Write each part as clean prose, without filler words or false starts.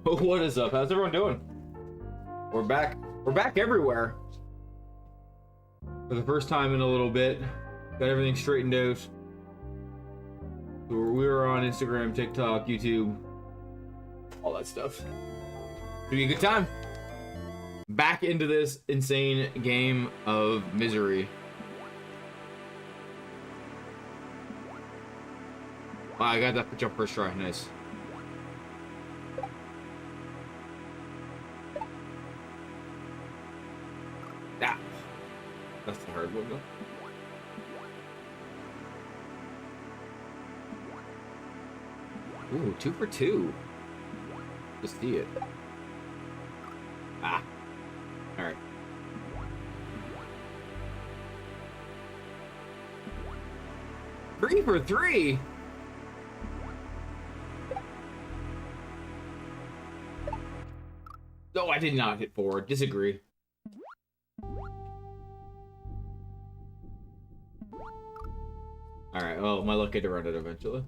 What is up? How's everyone doing? We're back. We're back everywhere. For the first time in a little bit. Got everything straightened out. So we were on Instagram, TikTok, YouTube, all that stuff. It'll be a good time. Back into this insane game of misery. Wow, I got that jump first try. Nice. Ah, that's the hard one though. Ooh, 2 for 2. Just see it. Ah. Alright. Three for 3? No, I did not hit forward. Disagree. Alright, well, my luck had to run it eventually.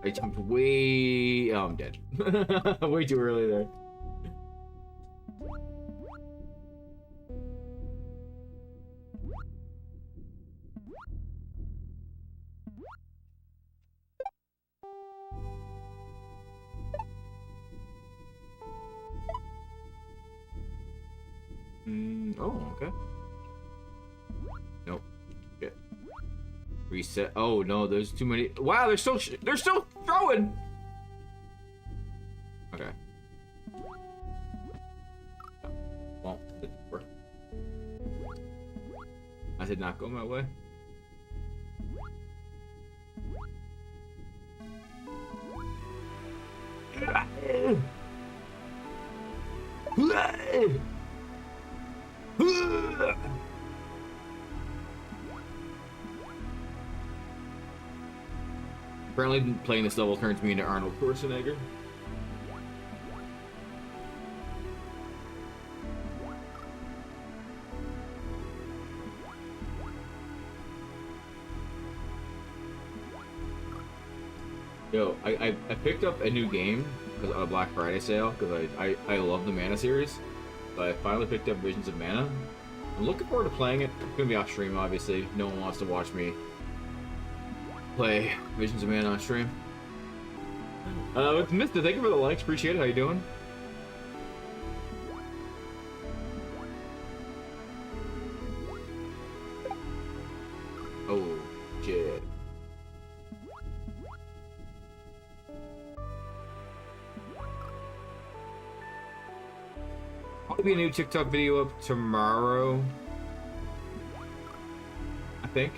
I jumped way... Oh, I'm dead. Way too early there. Oh, okay. Nope. Shit. Reset. Oh no, there's too many. Wow, they're still throwing. Okay. Well, it didn't work. I did not go my way. Apparently, playing this level turns me into Arnold Schwarzenegger. Yo, I picked up a new game because on a Black Friday sale because I love the Mana series. So I finally picked up Visions of Mana. I'm looking forward to playing it. It's gonna be off stream, obviously. No one wants to watch me play Visions of Mana on stream. It's Mista. Thank you for the likes. Appreciate it. How you doing? Oh, shit. Probably be a new TikTok video up tomorrow. I think.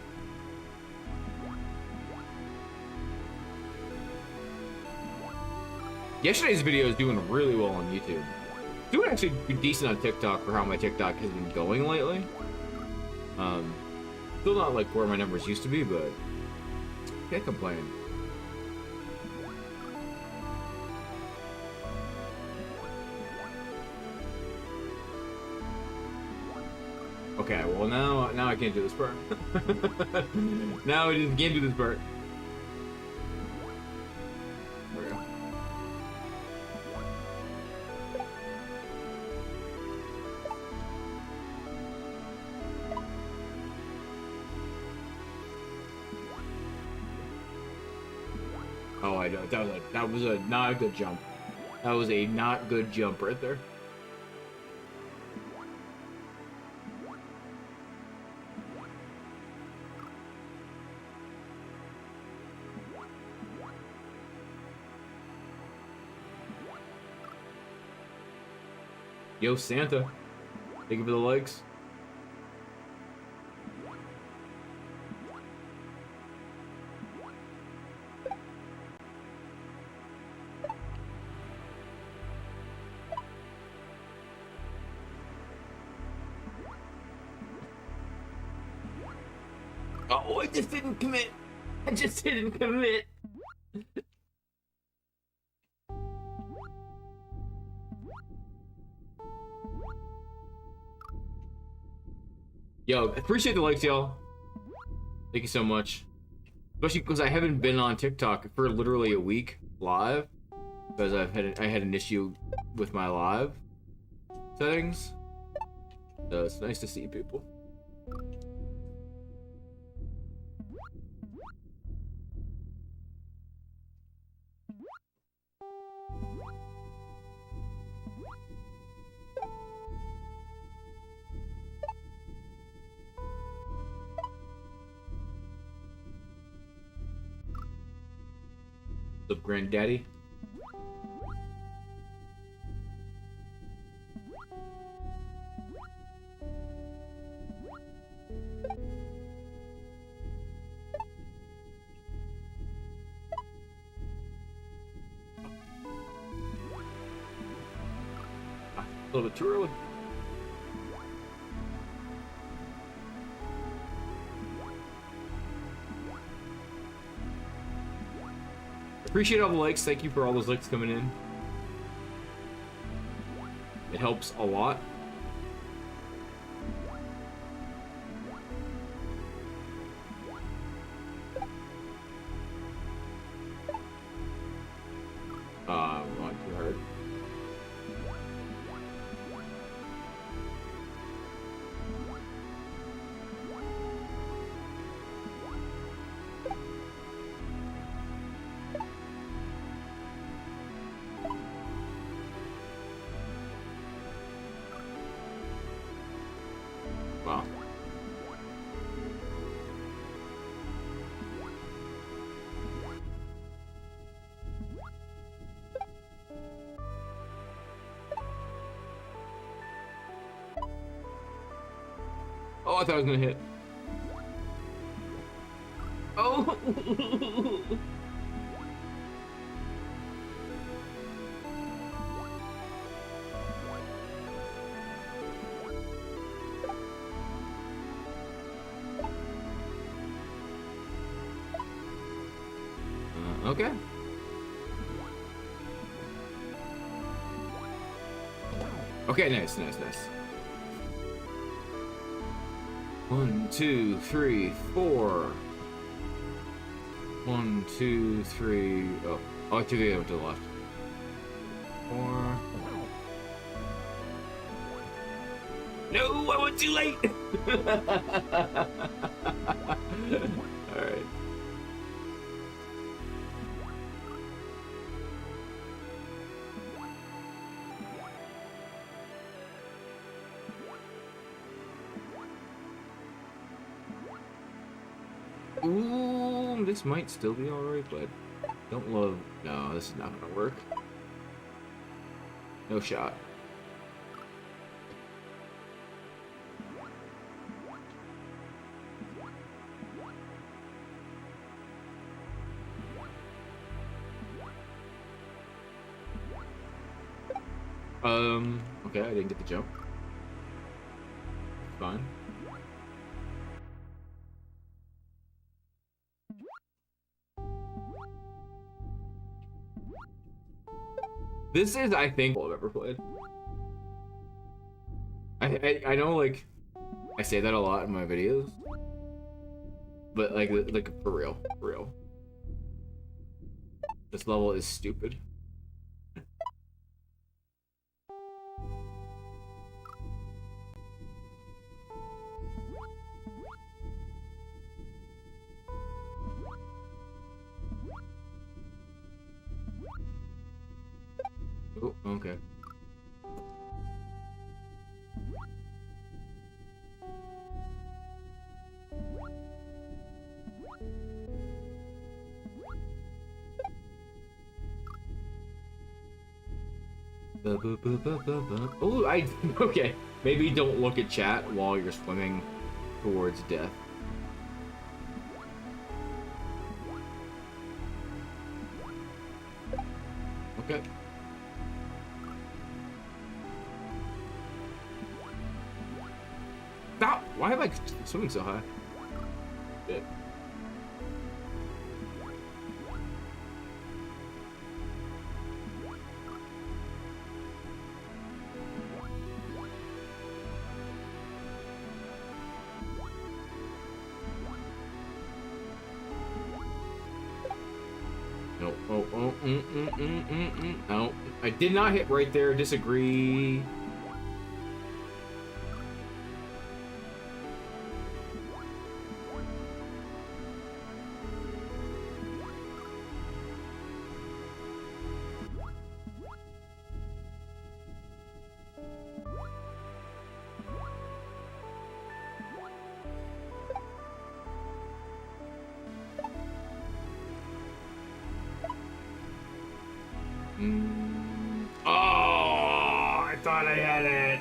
Yesterday's video is doing really well on YouTube. Doing actually decent on TikTok for how my TikTok has been going lately. Still not like where my numbers used to be, but can't complain. Okay, well now I can't do this part. Now I just can't do this part. There we go. Oh, I know. That was a not a good jump. That was a not good jump right there. Yo, Santa. Thank you for the likes. Oh, I just didn't commit. I just didn't commit. Yo, appreciate the likes, y'all. Thank you so much. Especially because I haven't been on TikTok for literally a week live because I had an issue with my live settings. So it's nice to see people. What's up, Granddaddy? A little bit too early. Appreciate all the likes. Thank you for all those likes coming in. It helps a lot. Not too hard. Wow. Oh, I thought I was gonna hit. Oh! Okay. Okay, nice. 1, 2, 3, 4. 1, 2, 3. Oh, I took it to the left. 4. No, I went too late. All right. Ooh, this might still be alright, but don't love. No, this is not gonna work. No shot. Okay, I didn't get the jump. Fine. This is, I think, all I've ever played. I know, like, I say that a lot in my videos, but like for real. This level is stupid. Oh, okay. Oh, okay. Maybe don't look at chat while you're swimming towards death. Okay. Stop! Why am I swimming so high? Shit. No. No. I did not hit right there. Disagree. Oh, I thought I had it.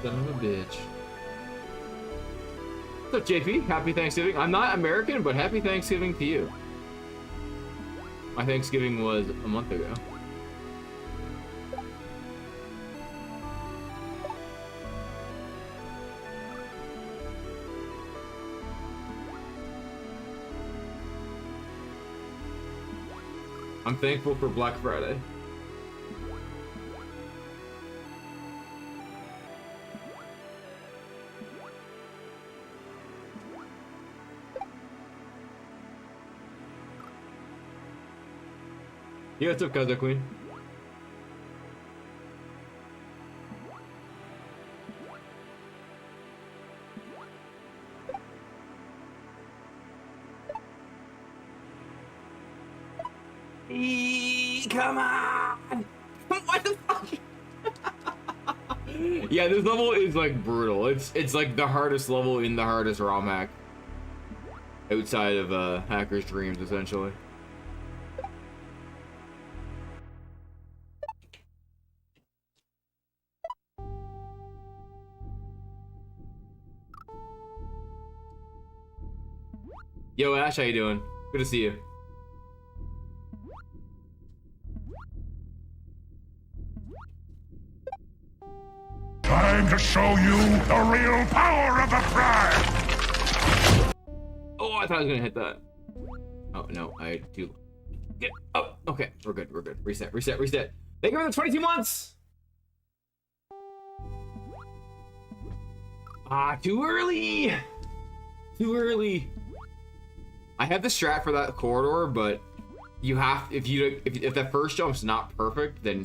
Son of a bitch. What's up, JP? Happy Thanksgiving. I'm not American, but happy Thanksgiving to you. My Thanksgiving was a month ago. I'm thankful for Black Friday. Yeah, what's up, Kaizo Queen? Come on! What the fuck? Yeah, this level is like brutal. It's like the hardest level in the hardest ROM hack. Outside of Hacker's Dreams, essentially. Yo, Ash, how you doing? Good to see you. Time to show you the real power of the prime! Oh, I thought I was gonna hit that. Oh, no, I do. Get. Oh, okay, we're good, we're good. Reset, reset, reset. Thank you for the 22 months! Ah, too early! Too early. I have the strat for that corridor, but you have if that first jump's not perfect, then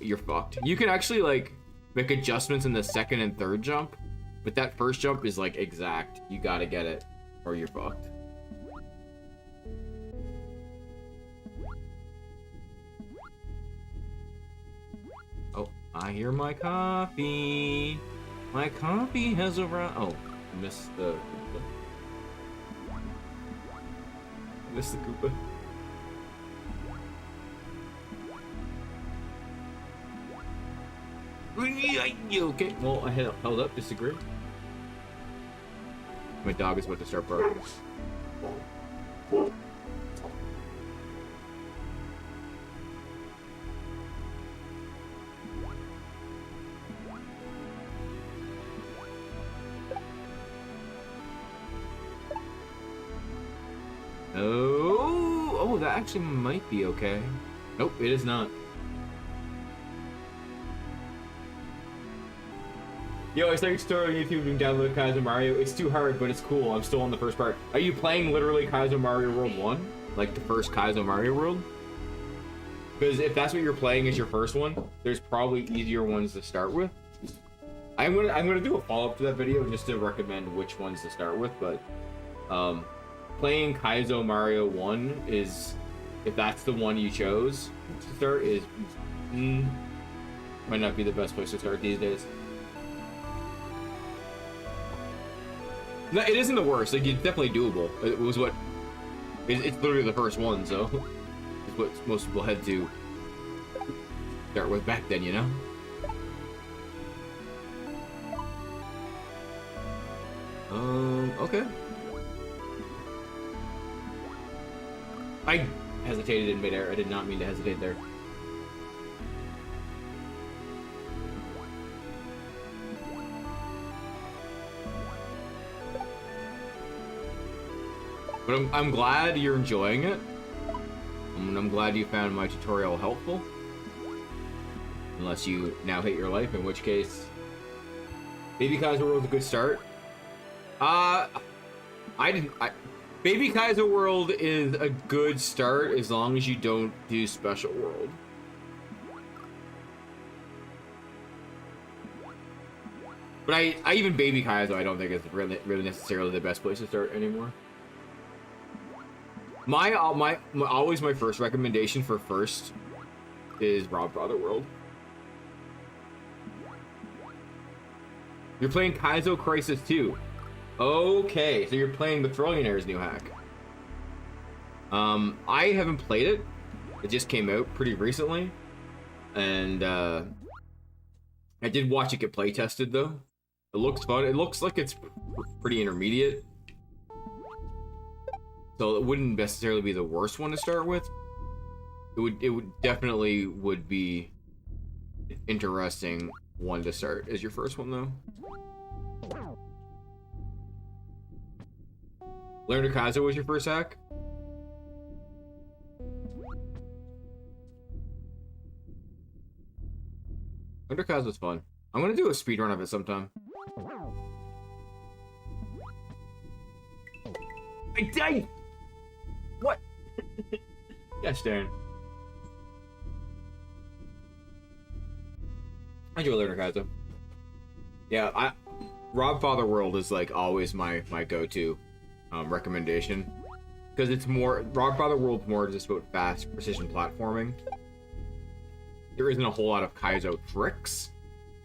you're fucked. You can actually like make adjustments in the second and third jump, but that first jump is like exact. You gotta get it or you're fucked. Oh, I hear my coffee. My coffee has arrived. Oh, I missed the Missed the Koopa. Okay, well, I held up, disagree. My dog is about to start barking. Oh, that actually might be okay. Nope, it is not. Yo, I started tutorial on YouTube and download Kaizo Mario. It's too hard, but it's cool. I'm still on the first part. Are you playing literally Kaizo Mario World 1? Like the first Kaizo Mario World? Because if that's what you're playing as your first one, there's probably easier ones to start with. I'm gonna do a follow-up to that video just to recommend which ones to start with, but playing Kaizo Mario 1 is, if that's the one you chose to start, is might not be the best place to start these days. No, it isn't the worst. Like, it's definitely doable. It was what it's literally the first one, so it's what most people had to start with back then, you know. Okay. I hesitated in midair. I did not mean to hesitate there. But I'm glad you're enjoying it. I'm glad you found my tutorial helpful. Unless you now hate your life, in which case... Baby Kaizo World's a good start. Baby Kaizo World is a good start as long as you don't do Special World. But I even Baby Kaizo I don't think is really necessarily the best place to start anymore. Always my first recommendation for first is Rob Father World. You're playing Kaizo Crisis 2. Okay, so you're playing the Thrillionaire's new hack. I haven't played it. It just came out pretty recently. And I did watch it get play tested though. It looks fun. It looks like it's pretty intermediate. So it wouldn't necessarily be the worst one to start with. It would definitely would be an interesting one to start as your first one though. Learn to Kaizo was your first hack? Learn to Kaizo's fun. I'm gonna do a speedrun of it sometime. I died! What? Gosh darn. I enjoy Learn to Kaizo. Yeah, Rob Father World is like always my go-to recommendation, because it's more Rob Father World's more just about fast precision platforming. There isn't a whole lot of Kaizo tricks,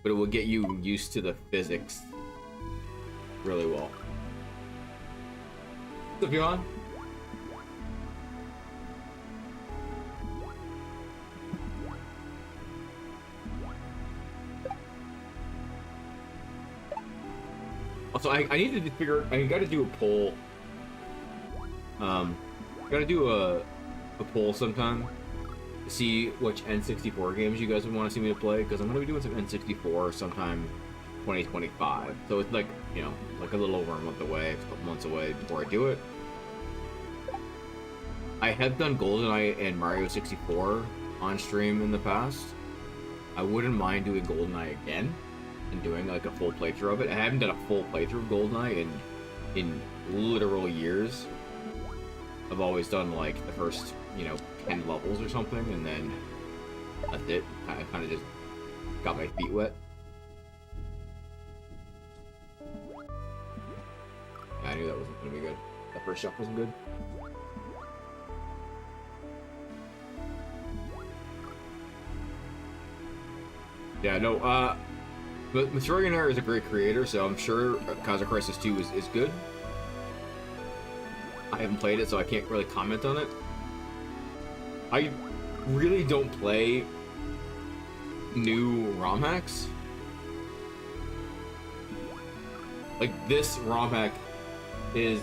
but it will get you used to the physics really well. What's up, Johan? Also, I needed to figure. I got to do a poll. Got to do a poll sometime to see which N64 games you guys would want to see me to play, because I'm gonna be doing some N64 sometime 2025. So it's like, you know, like a little over a month away, a couple months away before I do it. I have done GoldenEye and Mario 64 on stream in the past. I wouldn't mind doing GoldenEye again and doing like a full playthrough of it. I haven't done a full playthrough of GoldenEye in literal years. I've always done like the first, you know, 10 levels or something, and then that's it. I kind of just got my feet wet. Yeah, I knew that wasn't gonna be good. That first shot wasn't good. Yeah, no, but Thrillionaire is a great creator, so I'm sure Kaizo Crisis 2 is good. I haven't played it, so I can't really comment on it. I really don't play new ROM hacks. Like, this ROM hack is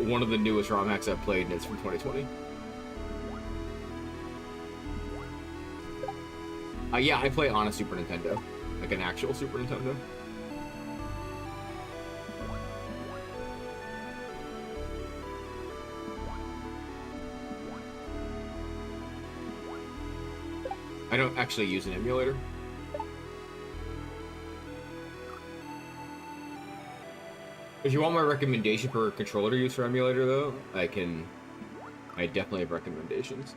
one of the newest ROM hacks I've played, and it's from 2020. Yeah, I play on a Super Nintendo. Like an actual Super Nintendo. I don't actually use an emulator. If you want my recommendation for controller use for emulator, though, I definitely have recommendations.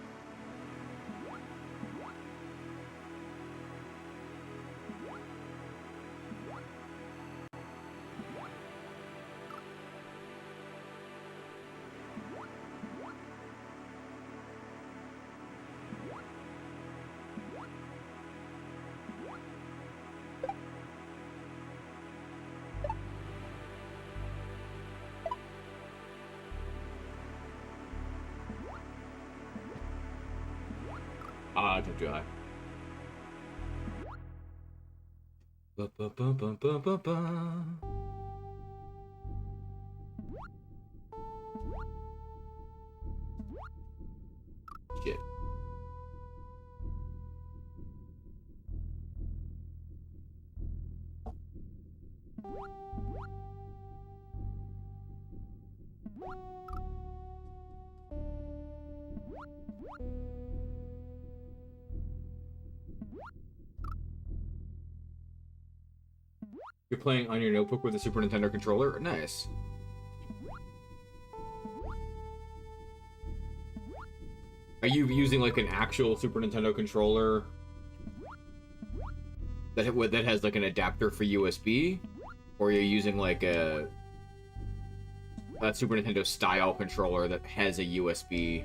Don't do that. Ba, ba, ba, ba, ba, ba, ba. Shit. You're playing on your notebook with a Super Nintendo controller? Nice. Are you using like an actual Super Nintendo controller that has like an adapter for USB? Or are you using like a Super Nintendo style controller that has a USB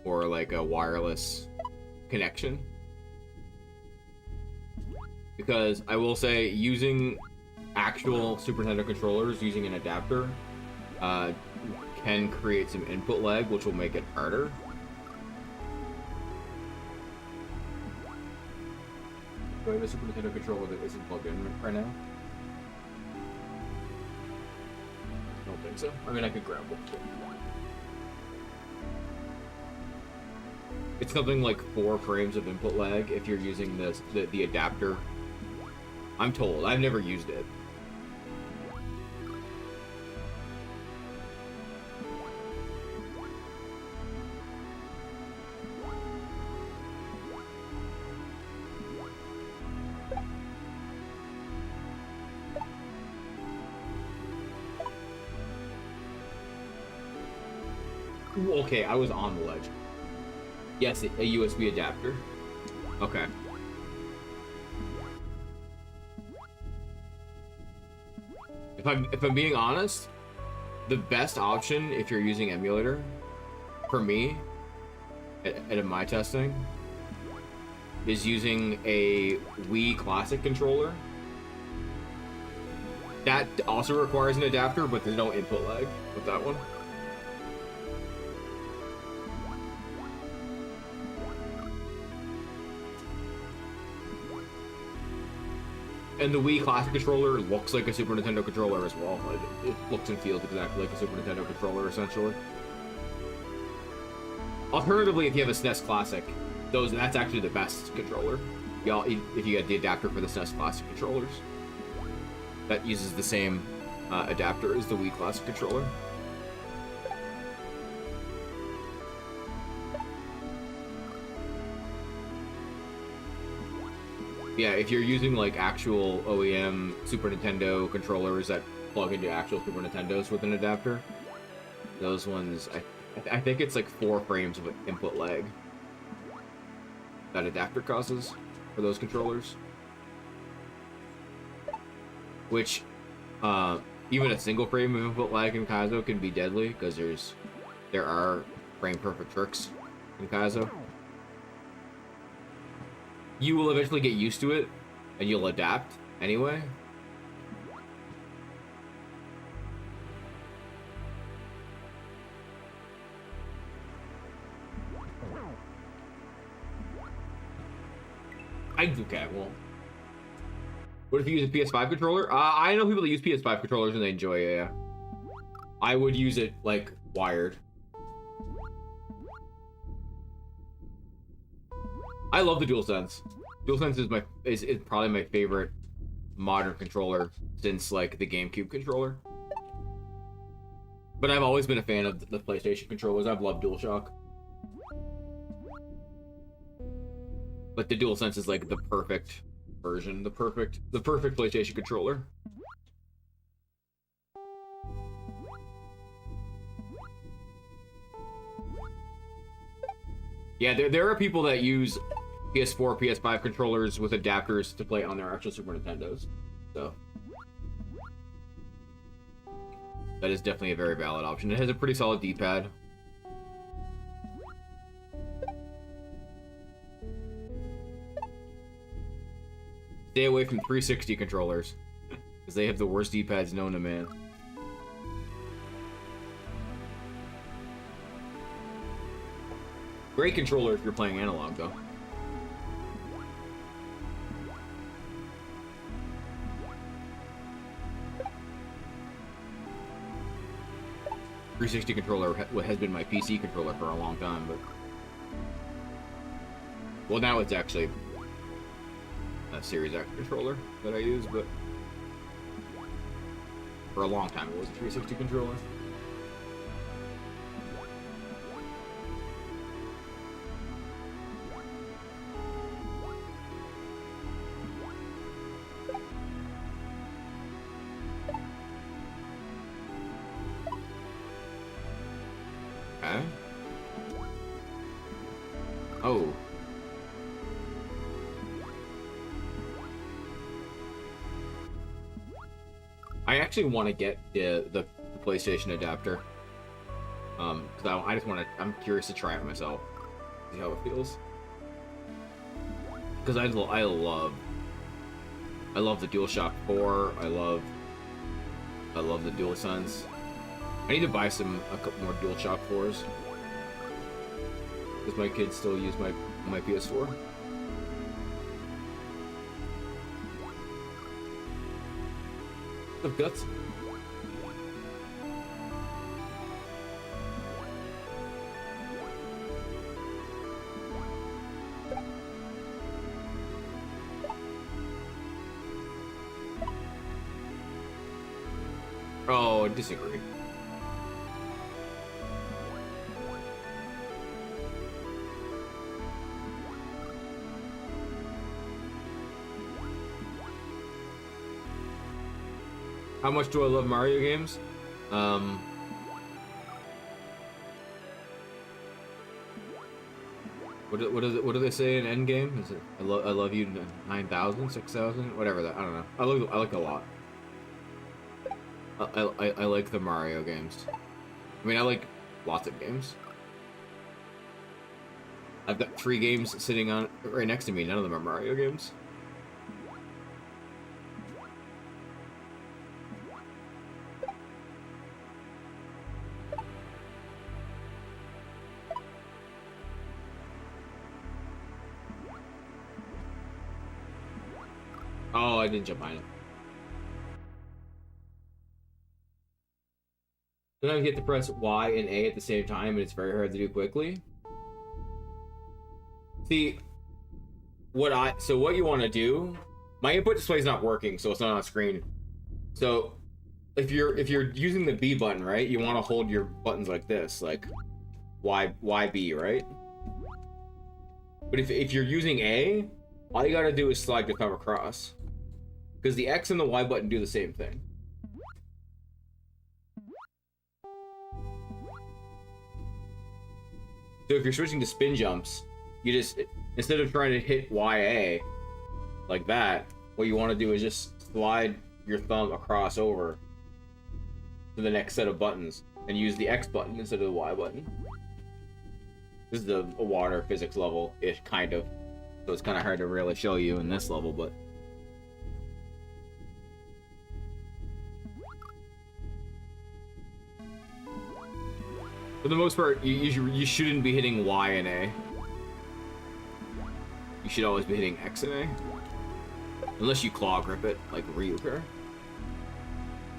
or like a wireless connection? Because I will say, using actual Super Nintendo controllers using an adapter can create some input lag, which will make it harder. Do I have a Super Nintendo controller that isn't plugged in right now? I don't think so. I mean, I could grab one. It's something like 4 frames of input lag if you're using the adapter. I'm told. I've never used it. Okay, I was on the ledge. Yes, a USB adapter. Okay. If I'm being honest, the best option if you're using emulator, for me, at my testing, is using a Wii Classic controller. That also requires an adapter, but there's no input lag with that one. And the Wii Classic controller looks like a Super Nintendo controller as well. It looks and feels exactly like a Super Nintendo controller, essentially. Alternatively, if you have a SNES Classic, that's actually the best controller. If you get the adapter for the SNES Classic controllers. That uses the same adapter as the Wii Classic controller. Yeah, if you're using like actual OEM Super Nintendo controllers that plug into actual Super Nintendos with an adapter, those ones, I think it's like 4 frames of input lag that adapter causes for those controllers. Which, even a single frame of input lag in Kaizo can be deadly, because there are frame perfect tricks in Kaizo. You will eventually get used to it, and you'll adapt anyway. Okay, well. What if you use a PS5 controller? I know people that use PS5 controllers and they enjoy it, yeah. I would use it, like, wired. I love the DualSense. DualSense is probably my favorite modern controller since, like, the GameCube controller. But I've always been a fan of the PlayStation controllers. I've loved DualShock. But the DualSense is, like, the perfect version, the perfect PlayStation controller. Yeah, there are people that use PS4, PS5 controllers with adapters to play on their actual Super Nintendos. So that is definitely a very valid option. It has a pretty solid D-pad. Stay away from 360 controllers, because they have the worst D-pads known to man. Great controller if you're playing analog, though. .360 controller has been my PC controller for a long time, but... Well, now it's actually a Series X controller that I use, but... For a long time, it was a 360 controller. Okay. Oh. I actually want to get the PlayStation adapter. Because I just want to. I'm curious to try it myself, see how it feels. Because I love the DualShock 4. I love the DualSense. I need to buy a couple more DualShock 4s. Because my kids still use my PS4. What's up, Guts? Oh, I disagree. How much do I love Mario games? What do they say in Endgame? Is it I love you 9,000, 6,000, whatever that, I don't know. I like a lot. I like the Mario games. I mean, I like lots of games. I've got 3 games sitting on right next to me. None of them are Mario games. Oh, I didn't jump behind it. Sometimes you have to press Y and A at the same time, and it's very hard to do quickly. See, what you want to do? My input display is not working, so it's not on screen. So, if you're using the B button, right, you want to hold your buttons like this, like YB, right? But if you're using A, all you gotta do is slide to come across, because the X and the Y button do the same thing. So if you're switching to spin jumps, you just, instead of trying to hit YA like that, what you want to do is just slide your thumb across over to the next set of buttons and use the X button instead of the Y button. This is a water physics level-ish, kind of. So it's kind of hard to really show you in this level, but... For the most part, you shouldn't be hitting Y and A. You should always be hitting X and A. Unless you claw grip it, like Ryuker.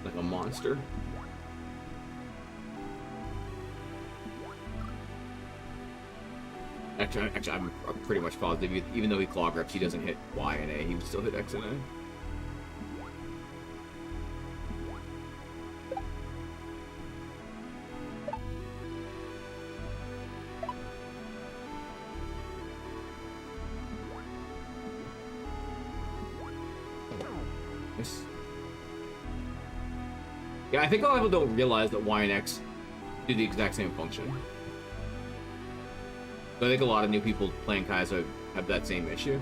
Like a monster. Actually, I'm pretty much positive, even though he claw grips, he doesn't hit Y and A, he would still hit X and A. Yeah, I think a lot of people don't realize that Y and X do the exact same function. So I think a lot of new people playing Kaizo have that same issue.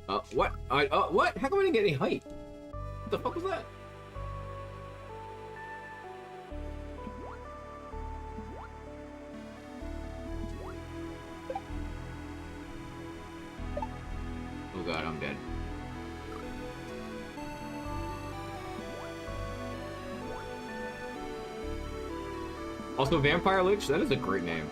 What? What? How come I didn't get any height? What the fuck was that? Oh god, I'm dead. Also, Vampire Lich, that is a great name.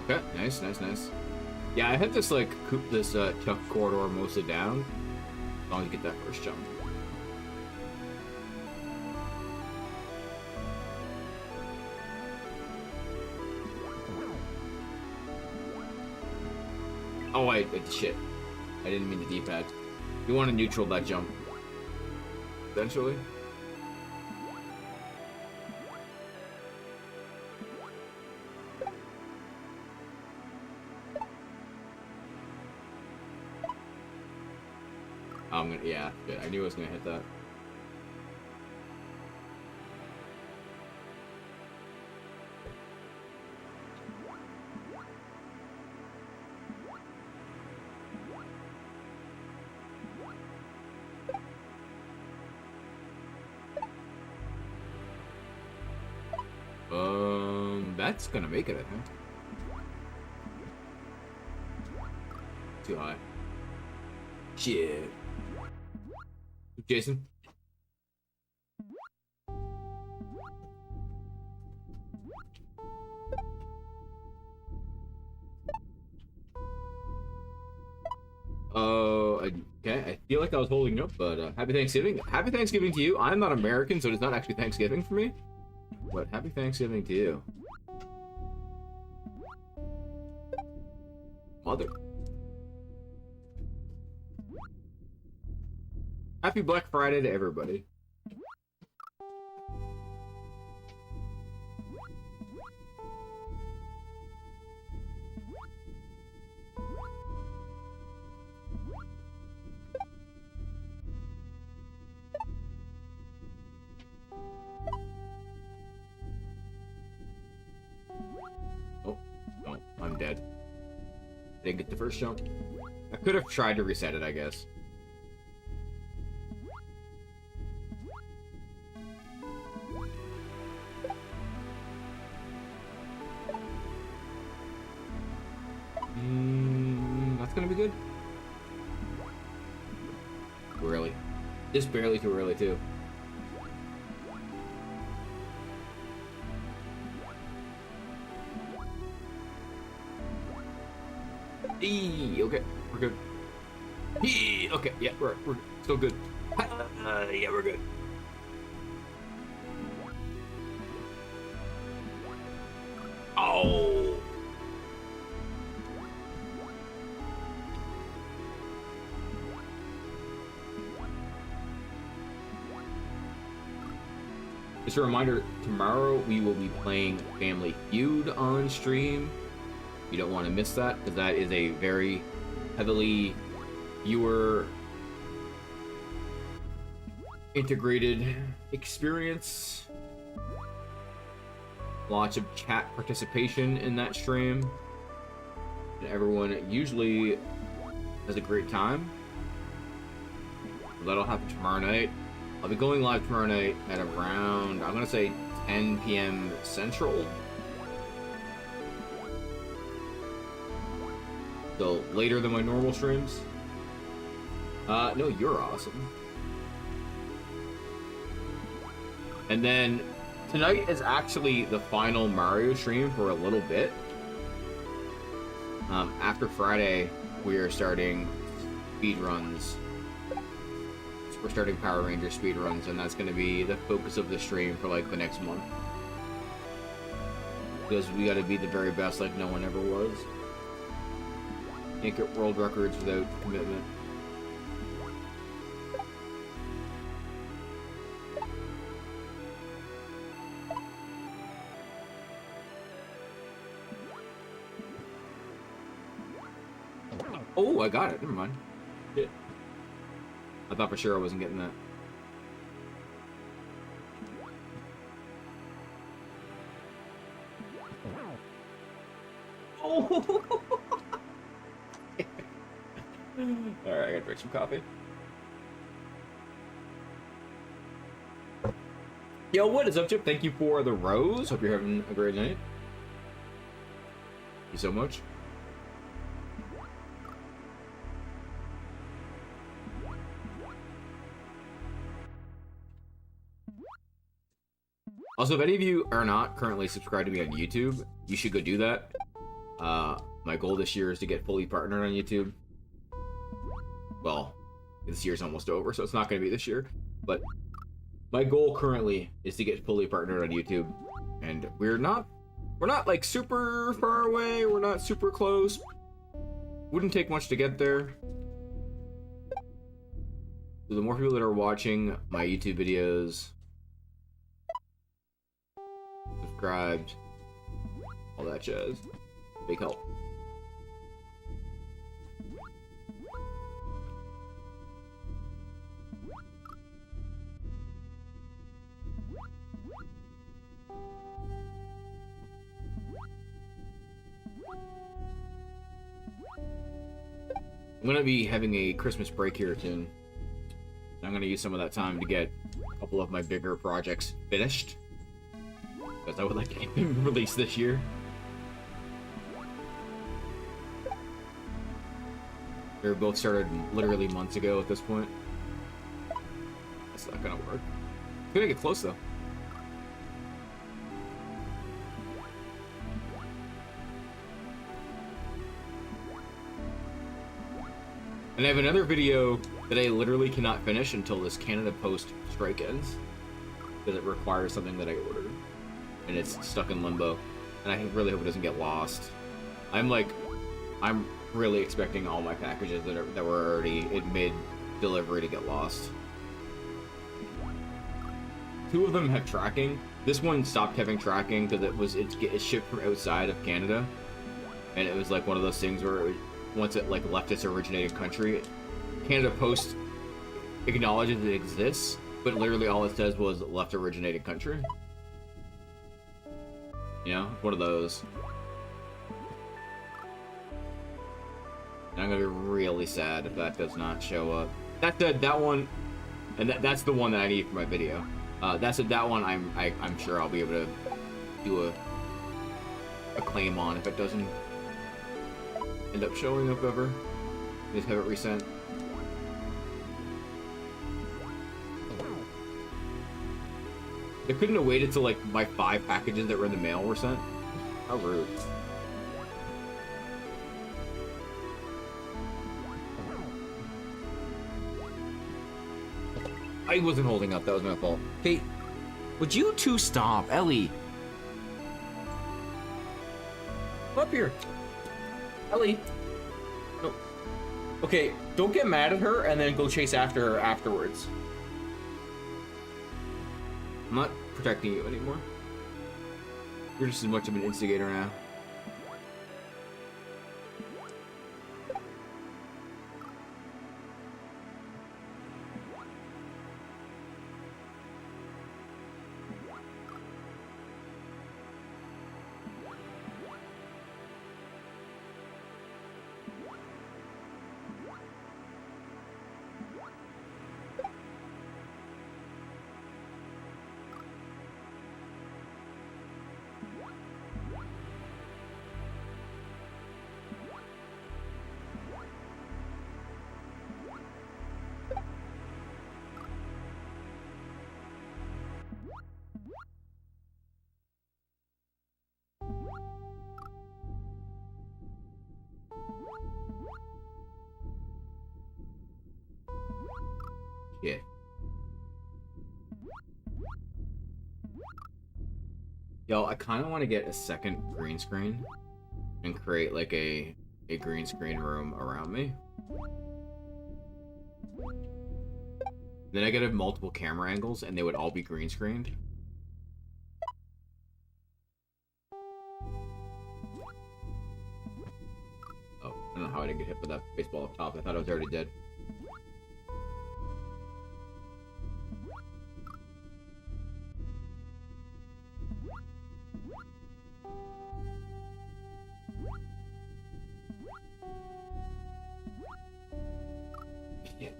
Okay, nice, nice, nice. Yeah, I had this, like, coop this Chuck corridor mostly down. As long as you get that first jump. Oh, shit. I didn't mean the D-pad. You want to neutral that jump. Eventually. point. Yeah, shit, I knew I was gonna hit that. That's gonna make it, I think. Too high. Shit. Jason? Okay. I feel like I was holding up, but happy Thanksgiving. Happy Thanksgiving to you. I'm not American, so it's not actually Thanksgiving for me. But happy Thanksgiving to you. Mother. Happy Black Friday to everybody. Oh, no, I'm dead. Didn't get the first jump. I could have tried to reset it, I guess. That's gonna be good. Too early. Just barely too early, too. Okay, we're good. Okay, yeah, we're still good. Yeah, we're good. Oh! Just a reminder, tomorrow we will be playing Family Feud on stream. You don't want to miss that, because that is a very heavily viewer integrated experience. Lots of chat participation in that stream. And everyone usually has a great time. That'll happen tomorrow night. I'll be going live tomorrow night at around, I'm gonna say 10 p.m. Central. So later than my normal streams. No, you're awesome. And then tonight is actually the final Mario stream for a little bit. After Friday, we are starting speedruns. We're starting Power Ranger speedruns, and that's going to be the focus of the stream for like the next month. Because we got to be the very best like no one ever was. Can't get world records without commitment. Oh, I got it. Never mind. Shit. I thought for sure I wasn't getting that. Oh! Alright, I gotta drink some coffee. Yo, what is up, Chip? Thank you for the rose. Hope you're having a great night. Thank you so much. Also, if any of you are not currently subscribed to me on YouTube, you should go do that. My goal this year is to get fully partnered on YouTube. Well, this year's almost over, so it's not going to be this year. But my goal currently is to get fully partnered on YouTube. And we're not like super far away. We're not super close. Wouldn't take much to get there. So the more people that are watching my YouTube videos, subscribed, all that jazz, big help. gonna be having a Christmas break here soon. I'm gonna use some of that time to get a couple of my bigger projects finished, because I would like to get them released this year. They were both started literally months ago at this point. That's not gonna work. It's gonna get close though. And I have another video that I literally cannot finish until this Canada Post strike ends, because it requires something that I ordered, and it's stuck in limbo. And I really hope it doesn't get lost. I'm really expecting all my packages that were already in mid-delivery to get lost. 2 of them have tracking. This one stopped having tracking because it's shipped from outside of Canada, and it was like one of those things where once it like left its originating country, Canada Post acknowledges it exists, but literally all it says was left originating country. You know, one of those. And I'm gonna be really sad if that does not show up. That one, and that's the one that I need for my video. That one I'm sure I'll be able to do a claim on if it doesn't end up showing up ever. Just have it resent. They couldn't have waited till like my 5 packages that were in the mail were sent. How rude. I wasn't holding up, that was my fault. Hey, would you two stop, Ellie? Come up here. Ellie. No. Okay, don't get mad at her and then go chase after her afterwards. I'm not protecting you anymore. You're just as much of an instigator now. Yeah. Yo, I kind of want to get a second green screen and create like a green screen room around me. Then I could have multiple camera angles and they would all be green screened. Oh, I don't know how I didn't get hit with that baseball up top. I thought I was already dead. Yeah.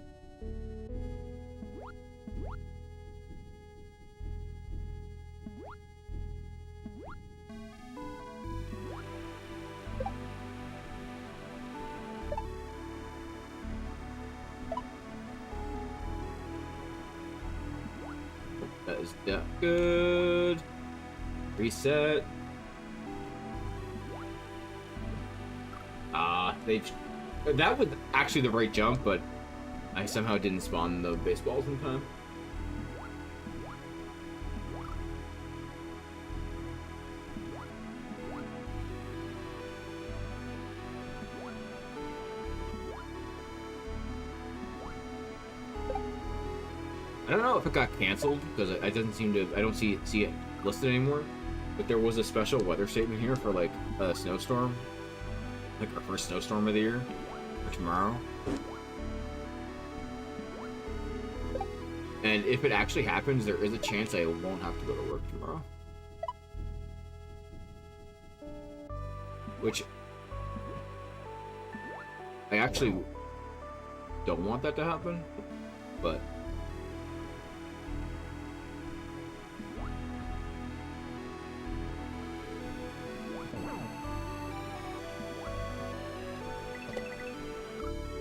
That is good. Reset. That was actually the right jump, but I somehow didn't spawn the baseballs in time. I don't know if it got canceled because it doesn't seem to. I don't see it listed anymore. But there was a special weather statement here for like a snowstorm, like our first snowstorm of the year, for tomorrow. And if it actually happens, there is a chance I won't have to go to work tomorrow. Which I actually don't want that to happen, but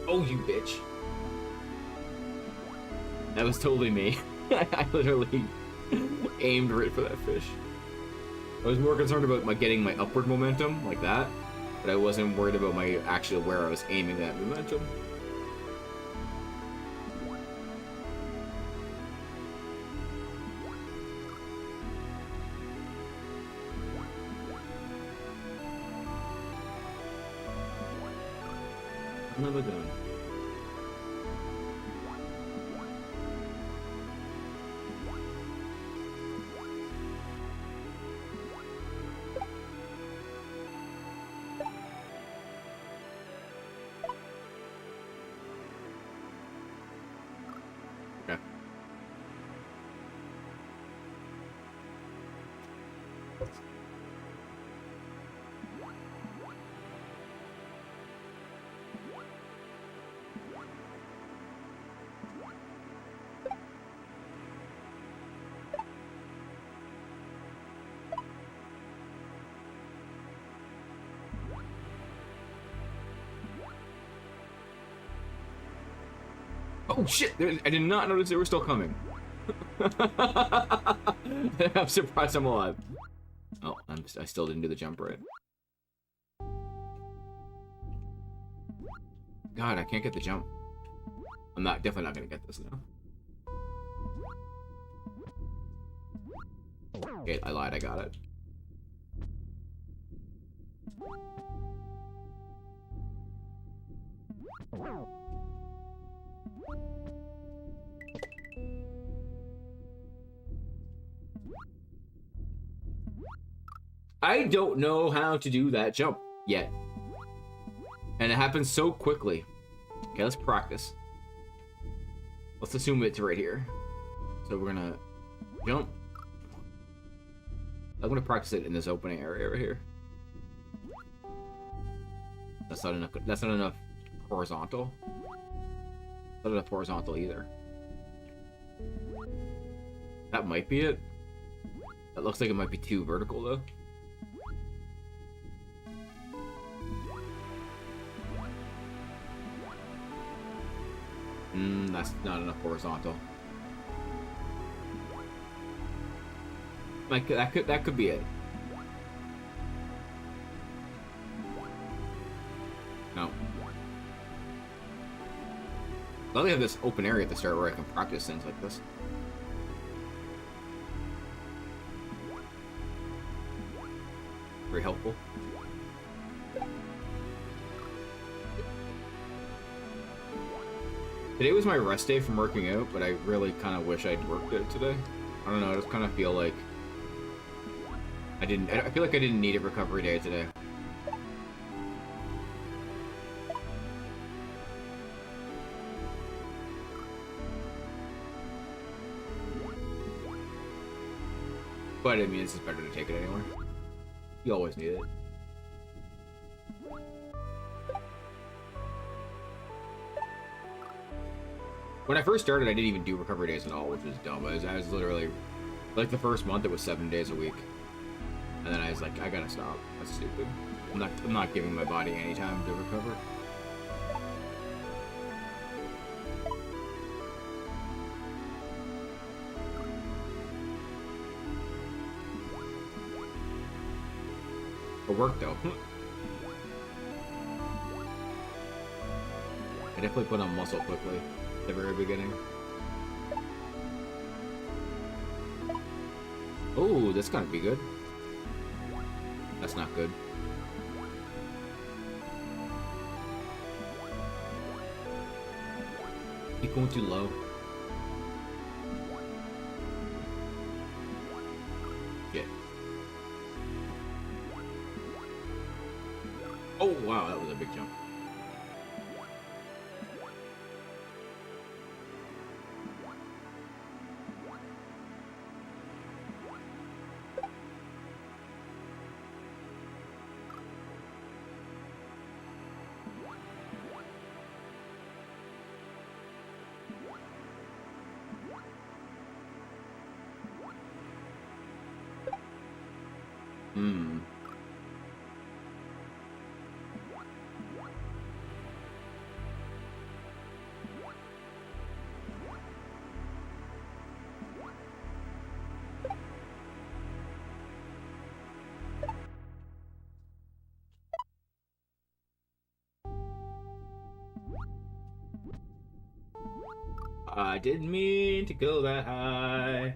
oh, you bitch. That was totally me. I literally aimed right for that fish. I was more concerned about getting my upward momentum, like that, but I wasn't worried about my actual where I was aiming that momentum. Another gun. Okay. Oh shit! I did not notice they were still coming. I'm surprised I'm alive. Oh, I still didn't do the jump right. God, I can't get the jump. I'm definitely not gonna get this now. Okay, I lied, I got it. I don't know how to do that jump yet. And it happens so quickly. Okay, let's practice. Let's assume it's right here. So we're gonna jump. I'm gonna practice it in this opening area right here. That's not enough. That's not enough horizontal. Not enough horizontal either. That might be it. That looks like it might be too vertical though. That's not enough horizontal. Like that could be it. No. Well, they have this open area at the start where I can practice things like this. Very helpful. Today was my rest day from working out, but I really kind of wish I'd worked it today. I don't know, I just kind of feel like I feel like I didn't need a recovery day today. But I mean, it's just better to take it anyway. You always need it. When I first started, I didn't even do recovery days at all, which was dumb. I was literally, like the first month, it was 7 days a week. And then I was like, I gotta stop. That's stupid. I'm not giving my body any time to recover. It worked though. I definitely put on muscle quickly at the very beginning. Oh, that's gonna be good. That's not good. Keep going too low. Shit. Oh, wow, that was a big jump. Hmm. I didn't mean to go that high.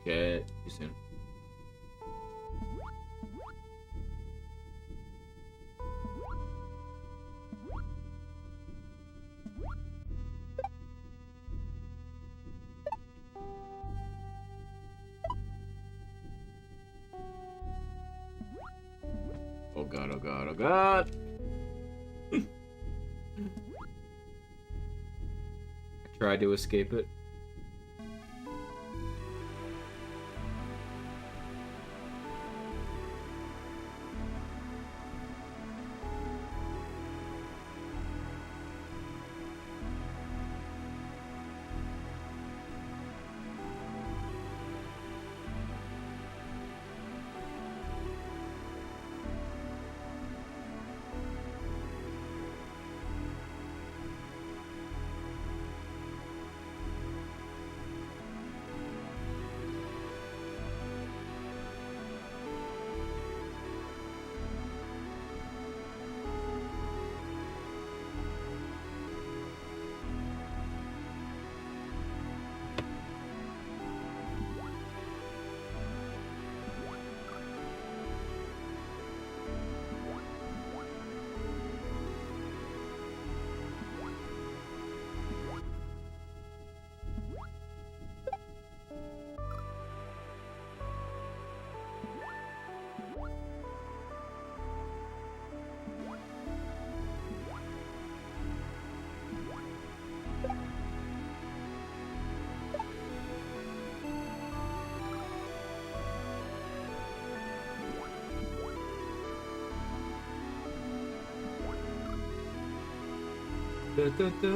Shit, too soon. Oh god, oh god, oh god! I tried to escape it. Da, da, da.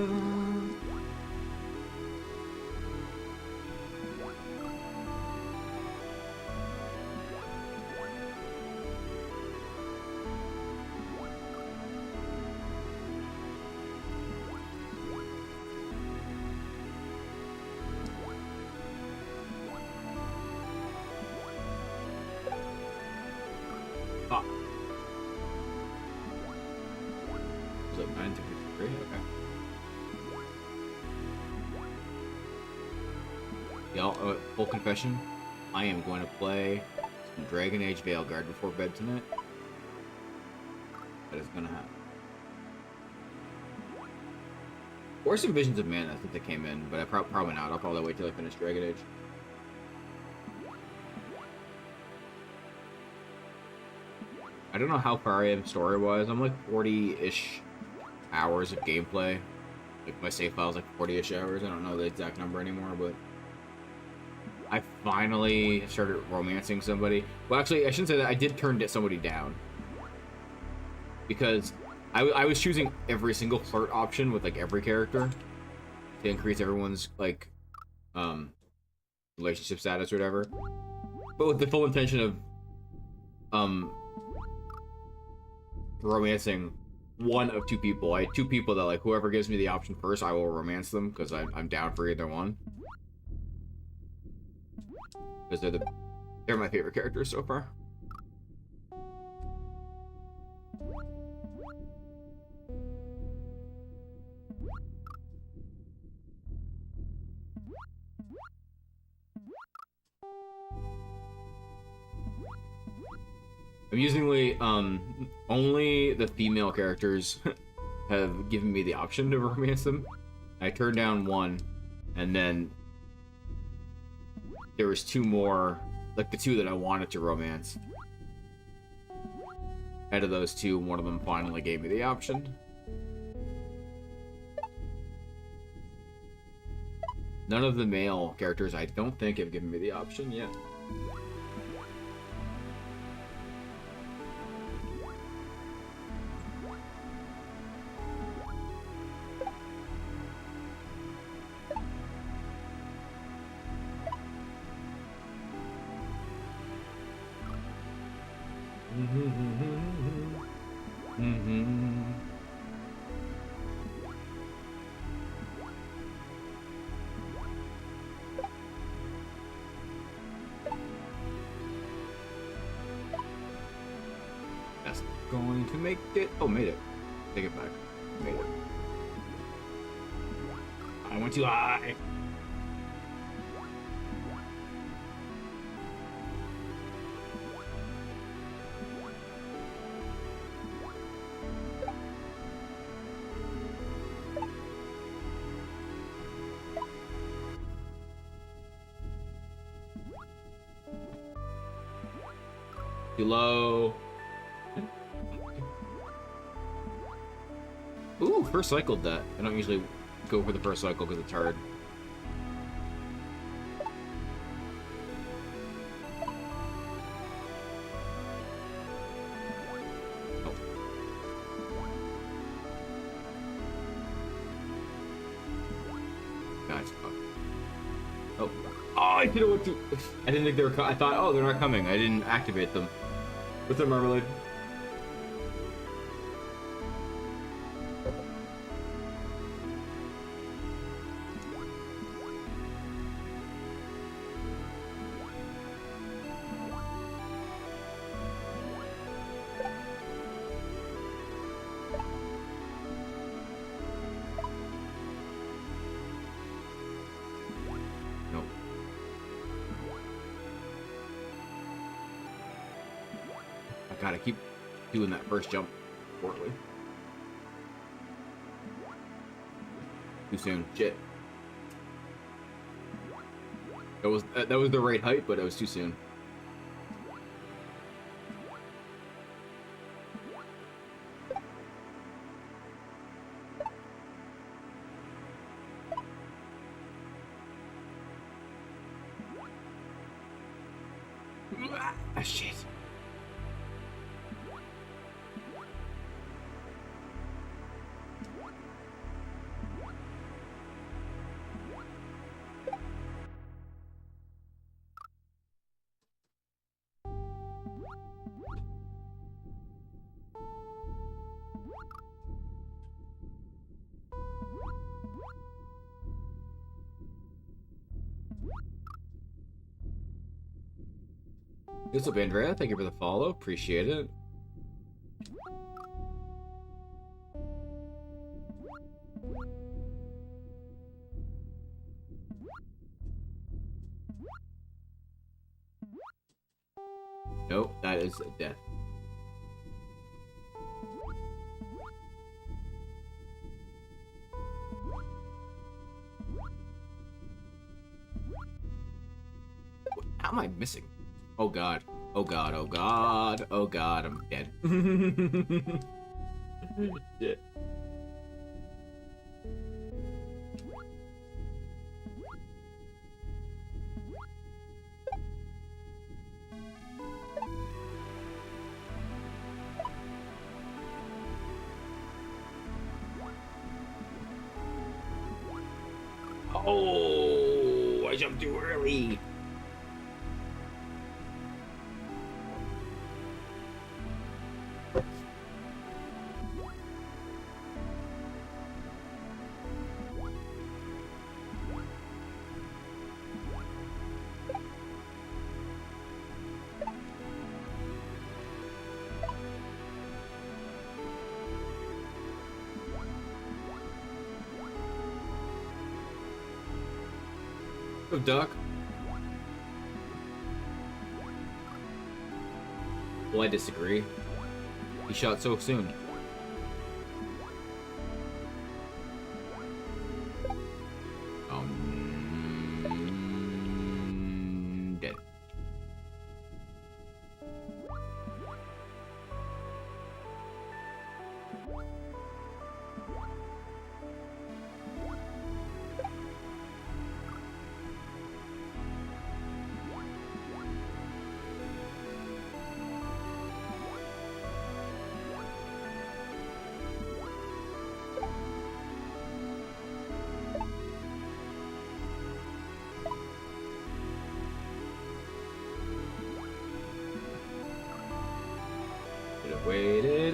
Ah. Was it 9:53? Okay. Y'all, full confession, I am going to play some Dragon Age Veilguard before bed tonight. That is gonna happen. Or some Visions of Mana, I think they came in, but I probably not. I'll probably wait till I finish Dragon Age. I don't know how far I am story-wise. I'm like 40-ish hours of gameplay. Like my save file's like 40-ish hours. I don't know the exact number anymore, but I finally started romancing somebody. Well, actually, I shouldn't say that. I did turn somebody down because I was choosing every single flirt option with like every character to increase everyone's like relationship status or whatever, but with the full intention of romancing one of two people. I had two people that like whoever gives me the option first, I will romance them because I'm down for either one. Because they're my favorite characters so far. Amusingly, only the female characters have given me the option to romance them. I turned down one, and then there was two more, like the two that I wanted to romance. Out of those two, one of them finally gave me the option. None of the male characters, I don't think, have given me the option yet. That's going to make it. Oh, made it. Take it back. Made it. I went too high. Too low. Ooh, first cycled that. I don't usually go for the first cycle because it's hard. Oh. Guys, oh. Oh, I didn't want to. I didn't think they were. I thought, oh, they're not coming. I didn't activate them. What's up, Marmalade? Nope. I gotta keep doing that first jump poorly. Too soon. Shit. That was the right height, but it was too soon. Ah, shit. What's up, Andrea? Thank you for the follow. Appreciate it. Nope, that is a death. How am I missing? Oh god. Oh god, oh god, oh god, I'm dead. Shit. Oh, I jumped too early. Oh, duck. Well, I disagree. He shot so soon. Dead.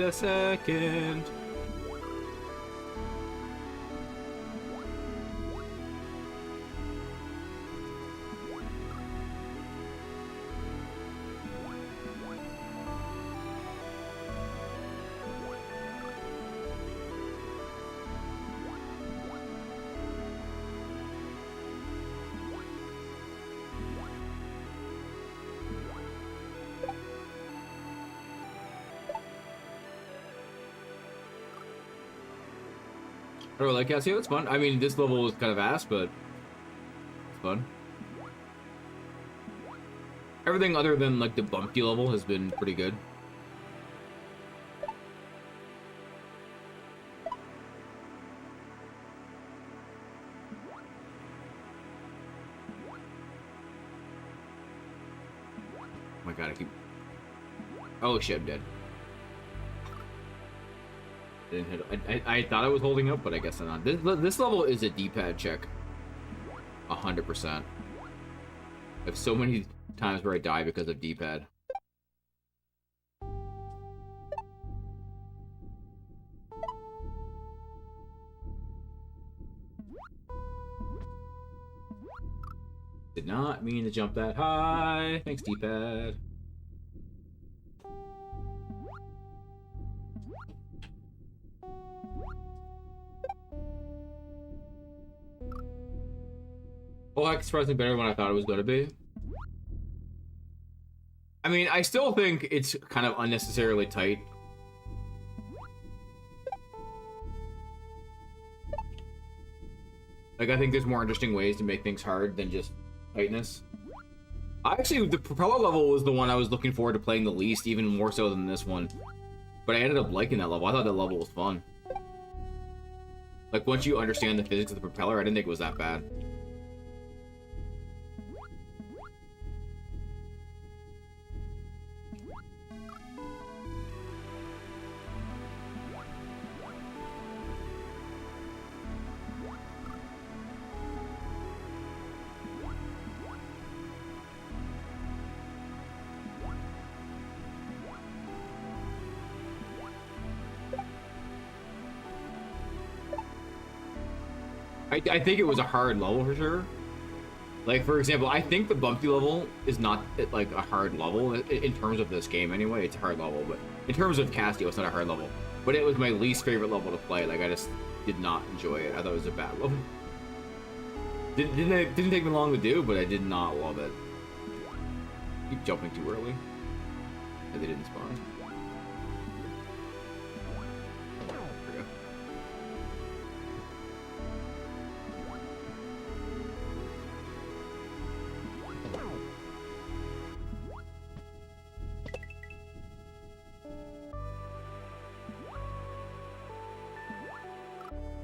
a second. I don't like Casio, it's fun. I mean, this level was kind of ass, but it's fun. Everything other than, like, the bumpy level has been pretty good. Oh my god, I keep... Oh shit, I'm dead. Didn't hit. I thought I was holding up, but I guess I'm not. This level is a D-pad check. 100%. I have so many times where I die because of D-pad. Did not mean to jump that high. Thanks, D-pad. Oh, heck, surprisingly better than I thought it was going to be. I mean, I still think it's kind of unnecessarily tight. Like, I think there's more interesting ways to make things hard than just tightness. Actually, the propeller level was the one I was looking forward to playing the least, even more so than this one. But I ended up liking that level. I thought that level was fun. Like, once you understand the physics of the propeller, I didn't think it was that bad. I think it was a hard level for sure. Like, for example, I think the bumpy level is not like a hard level in terms of this game anyway. It's a hard level, but in terms of Casio, it's not a hard level. But it was my least favorite level to play. Like, I just did not enjoy it. I thought it was a bad level. Didn't take me long to do, but I did not love it. Keep jumping too early. And they didn't spawn.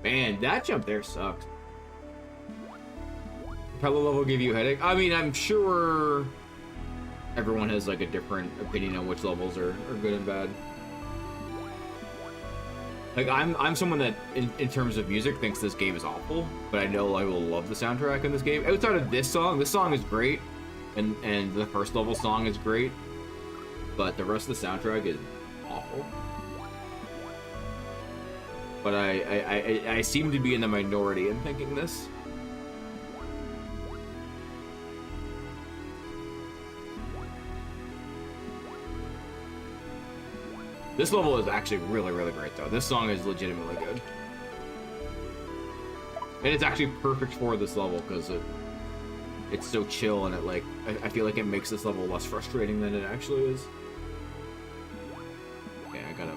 Man, that jump there sucked. Propeller level give you a headache? I mean, I'm sure everyone has like a different opinion on which levels are good and bad. Like, I'm someone that, in terms of music, thinks this game is awful, but I know I will love the soundtrack in this game. Outside of this song is great, and the first level song is great, but the rest of the soundtrack is awful. But I seem to be in the minority in thinking this. This level is actually really, really great, though. This song is legitimately good. And it's actually perfect for this level, because it's so chill, and it, like, I feel like it makes this level less frustrating than it actually is. Okay, I gotta...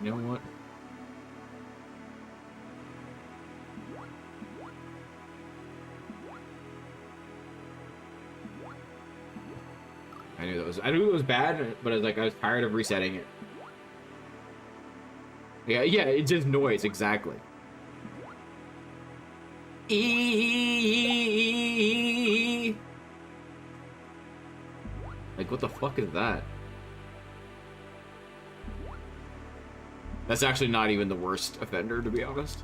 You know what? I knew it was bad, but I was tired of resetting it. Yeah, it's just noise, exactly. Like, what the fuck is that? That's actually not even the worst offender, to be honest.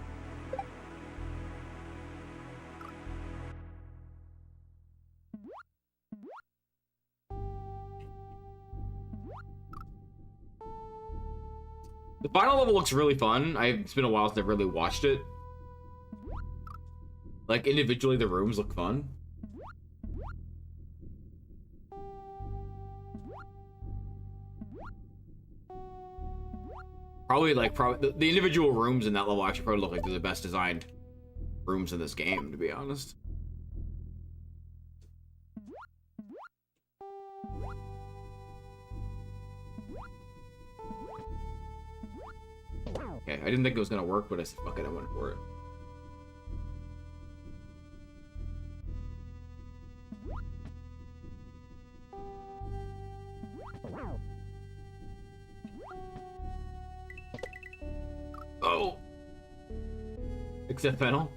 The final level looks really fun. It's been a while since I've really watched it. Like, individually, the rooms look fun. Probably the individual rooms in that level actually probably look like they're the best designed rooms in this game, to be honest. Okay, I didn't think it was gonna work, but I said, fuck it, I went for it. Oh! Except Fennel.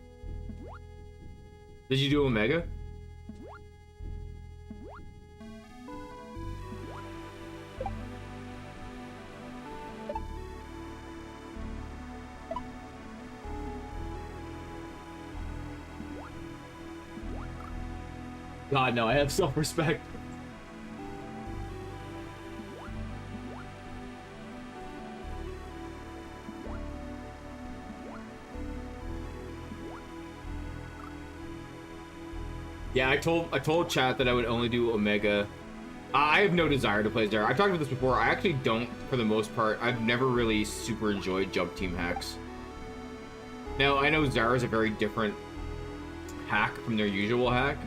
Did you do Omega? God, no, I have self-respect. Yeah, I told chat that I would only do Omega. I have no desire to play Zara. I've talked about this before. I actually don't, for the most part. I've never really super enjoyed jump team hacks. Now, I know Zara is a very different hack from their usual hack.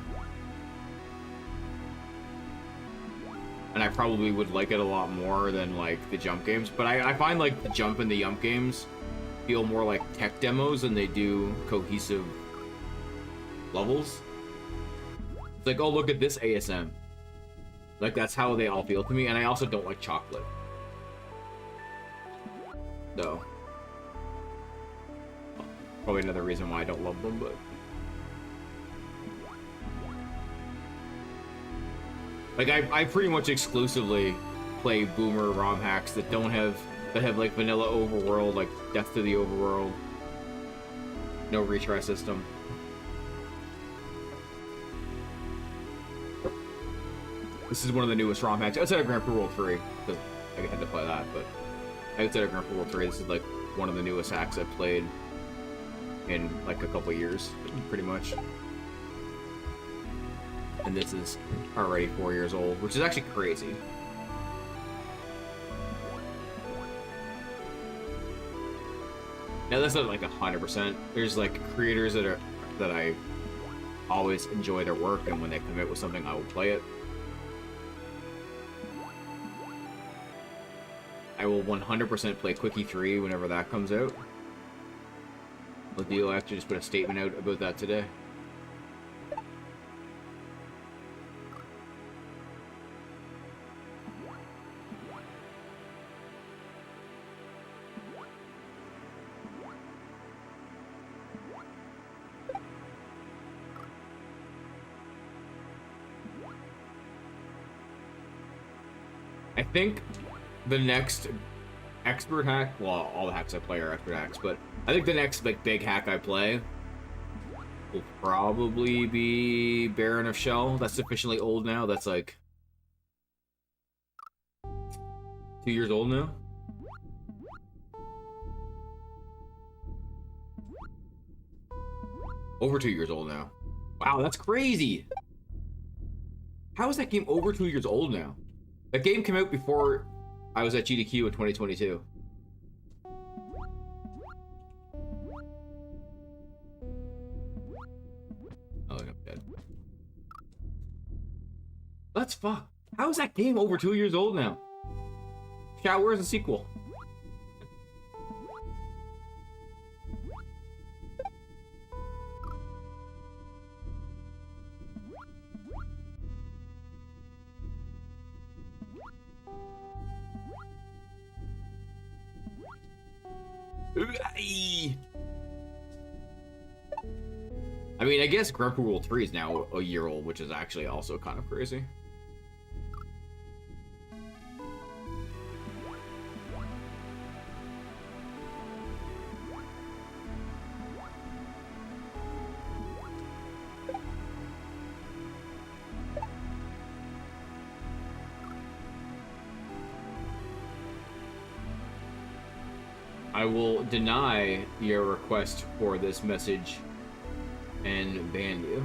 And I probably would like it a lot more than, like, the jump games. But I find, like, the jump and the jump games feel more like tech demos than they do cohesive levels. It's like, oh, look at this ASM. Like, that's how they all feel to me. And I also don't like chocolate. So. Probably another reason why I don't love them, but... Like, I pretty much exclusively play boomer ROM hacks that have, like, vanilla overworld, like, Death to the Overworld. No retry system. This is one of the newest ROM hacks, outside of Grand Prix World 3, because I had to play that, but outside of Grand Prix World 3, this is, like, one of the newest hacks I've played in, like, a couple years, pretty much. And this is already 4 years old, which is actually crazy. Now, that's not, like, 100%. There's, like, creators that I always enjoy their work, and when they come out with something, I will play it. I will 100% play Quickie 3 whenever that comes out. Leo actually just put a statement out about that today. I think the next expert hack, well, all the hacks I play are expert hacks, but I think the next, like, big hack I play will probably be Baron of Shell. That's sufficiently old now. That's, like, 2 years old now. Over 2 years old now. Wow, that's crazy! How is that game over 2 years old now? That game came out before I was at GDQ in 2022. Oh, I'm dead. Let's fuck. How is that game over 2 years old now? Chat, where's the sequel? I mean, I guess Grand Prix World 3 is now a year old, which is actually also kind of crazy. I will deny your request for this message and ban you.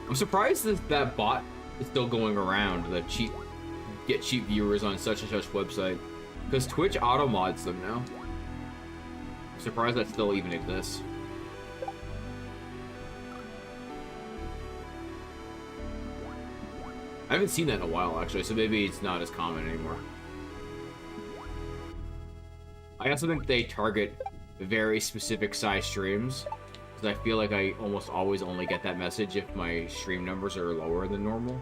I'm surprised that that bot is still going around, the get cheap viewers on such and such website, because Twitch auto mods them now. I'm surprised that still even exists. I haven't seen that in a while, actually, so maybe it's not as common anymore. I also think they target very specific size streams, because I feel like I almost always only get that message if my stream numbers are lower than normal.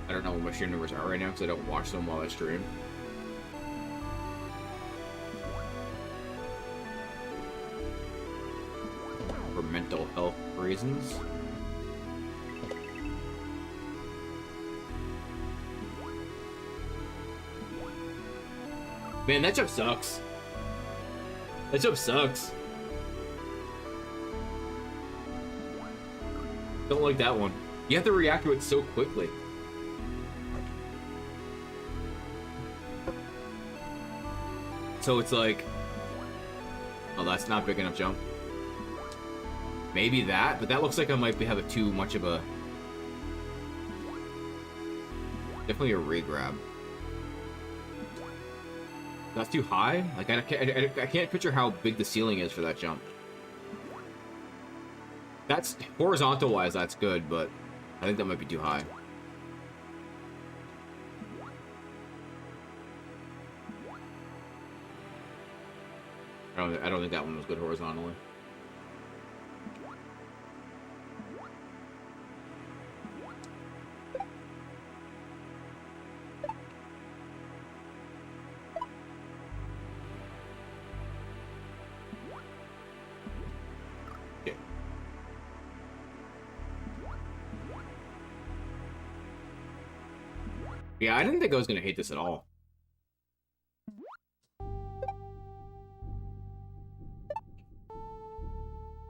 I don't know what my stream numbers are right now, because I don't watch them while I stream. For mental health reasons. Man, that jump sucks. That jump sucks. Don't like that one. You have to react to it so quickly. So it's like... Oh, that's not big enough jump. Maybe that, but that looks like I might have too much of a... Definitely a re-grab. That's too high? Like, I can't picture how big the ceiling is for that jump. That's, horizontal-wise, that's good, but I think that might be too high. I don't think that one was good horizontally. Yeah, I didn't think I was gonna hate this at all.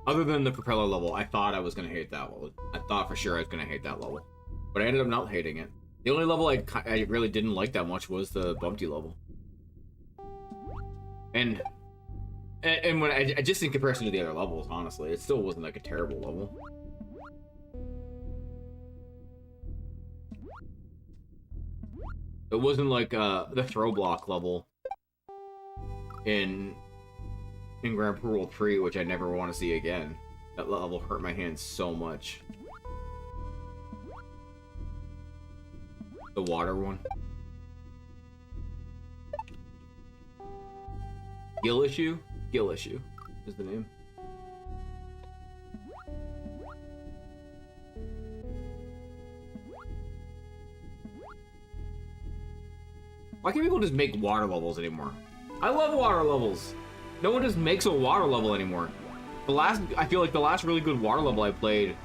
Other than the propeller level, I thought I was gonna hate that level. I thought for sure I was gonna hate that level. But I ended up not hating it. The only level I really didn't like that much was the Bumpty level. And when I just in comparison to the other levels, honestly, it still wasn't like a terrible level. It wasn't like the throw block level in Grand Prix World 3, which I never want to see again. That level hurt my hands so much. The water one. Gill issue? Gill issue is the name. Why can't people just make water levels anymore? I love water levels. No one just makes a water level anymore. I feel like the last really good water level I played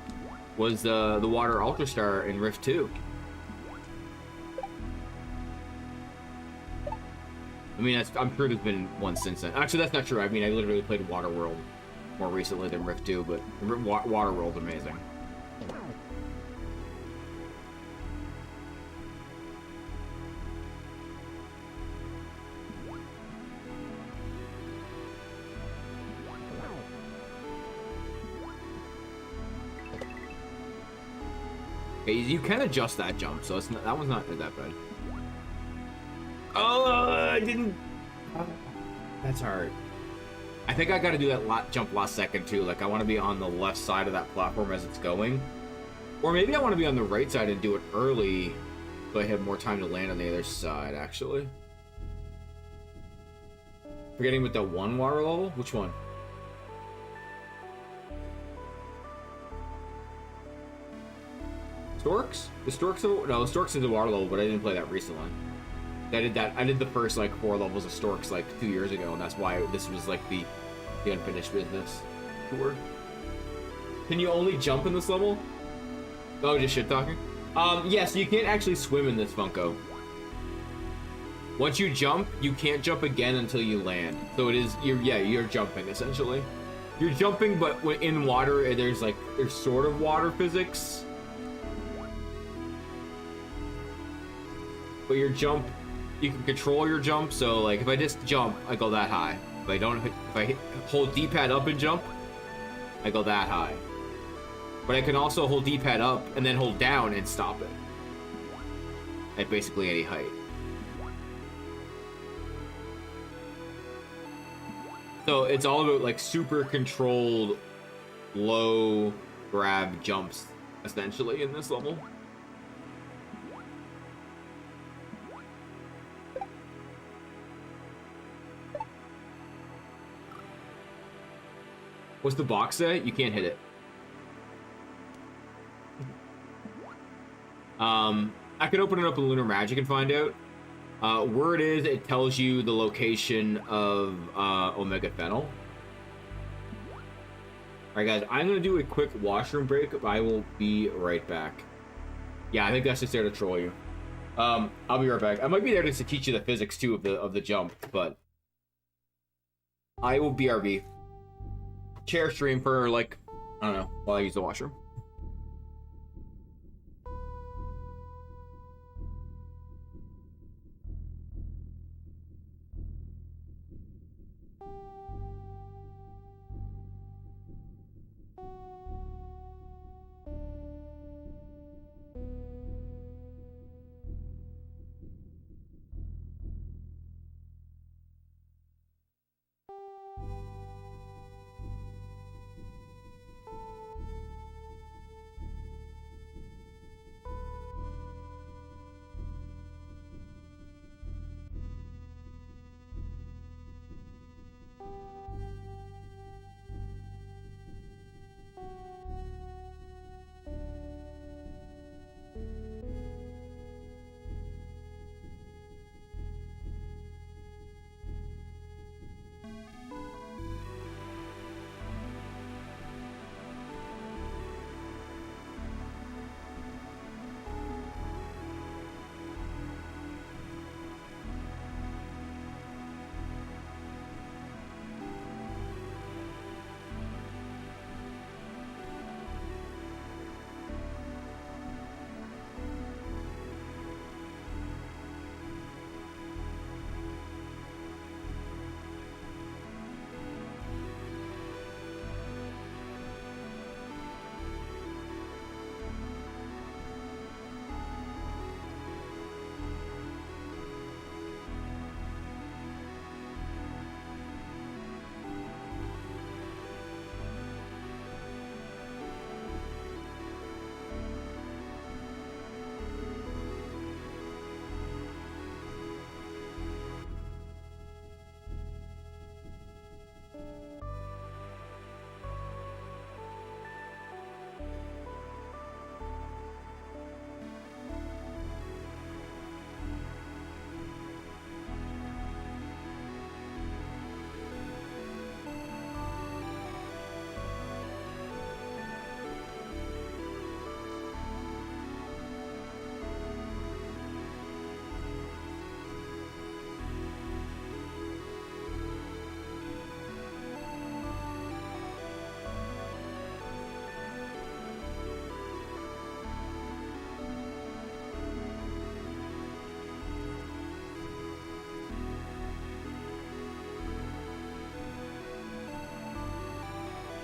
was the Water Ultra Star in Rift 2. I mean, I'm sure there's been one since then. Actually, that's not true. I mean, I literally played Water World more recently than Rift 2, but Water World's amazing. Okay, you can adjust that jump, so it's not, that one's not that bad. Oh, I didn't... That's hard. I think I gotta do that jump last second, too. Like, I want to be on the left side of that platform as it's going. Or maybe I want to be on the right side and do it early, so I have more time to land on the other side, actually. Forgetting with the one water level? Which one? Storks? The Storks? No, the Storks is the water level, but I didn't play that recently. I did the first like 4 levels of Storks like 2 years ago, and that's why this was like the unfinished business tour. Can you only jump in this level? Oh, just shit talking. Yes, you can't actually swim in this Funko. Once you jump, you can't jump again until you land. So it is, you're jumping essentially. You're jumping, but in water, there's sort of water physics. But your jump, you can control your jump. So like, if I just jump, I go that high. If I hold D-pad up and jump, I go that high. But I can also hold D-pad up and then hold down and stop it. At basically any height. So it's all about like super controlled, low grab jumps, essentially, in this level. What's the box say? You can't hit it. I could open it up in Lunar Magic and find out. Where it is, it tells you the location of Omega Fennel. Alright guys, I'm gonna do a quick washroom break. I will be right back. Yeah, I think that's just there to troll you. I'll be right back. I might be there just to teach you the physics too of the jump, but I will BRB. Chair stream for like, I don't know, while I use the washroom.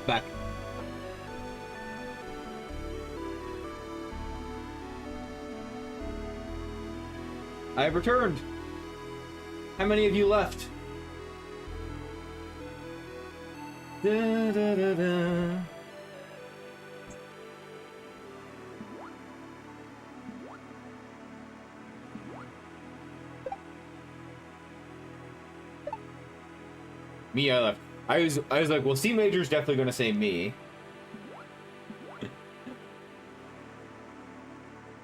Back. I have returned. How many of you left? Da, da, da, da. Me, I left. I was like, well, C Major's definitely gonna say me.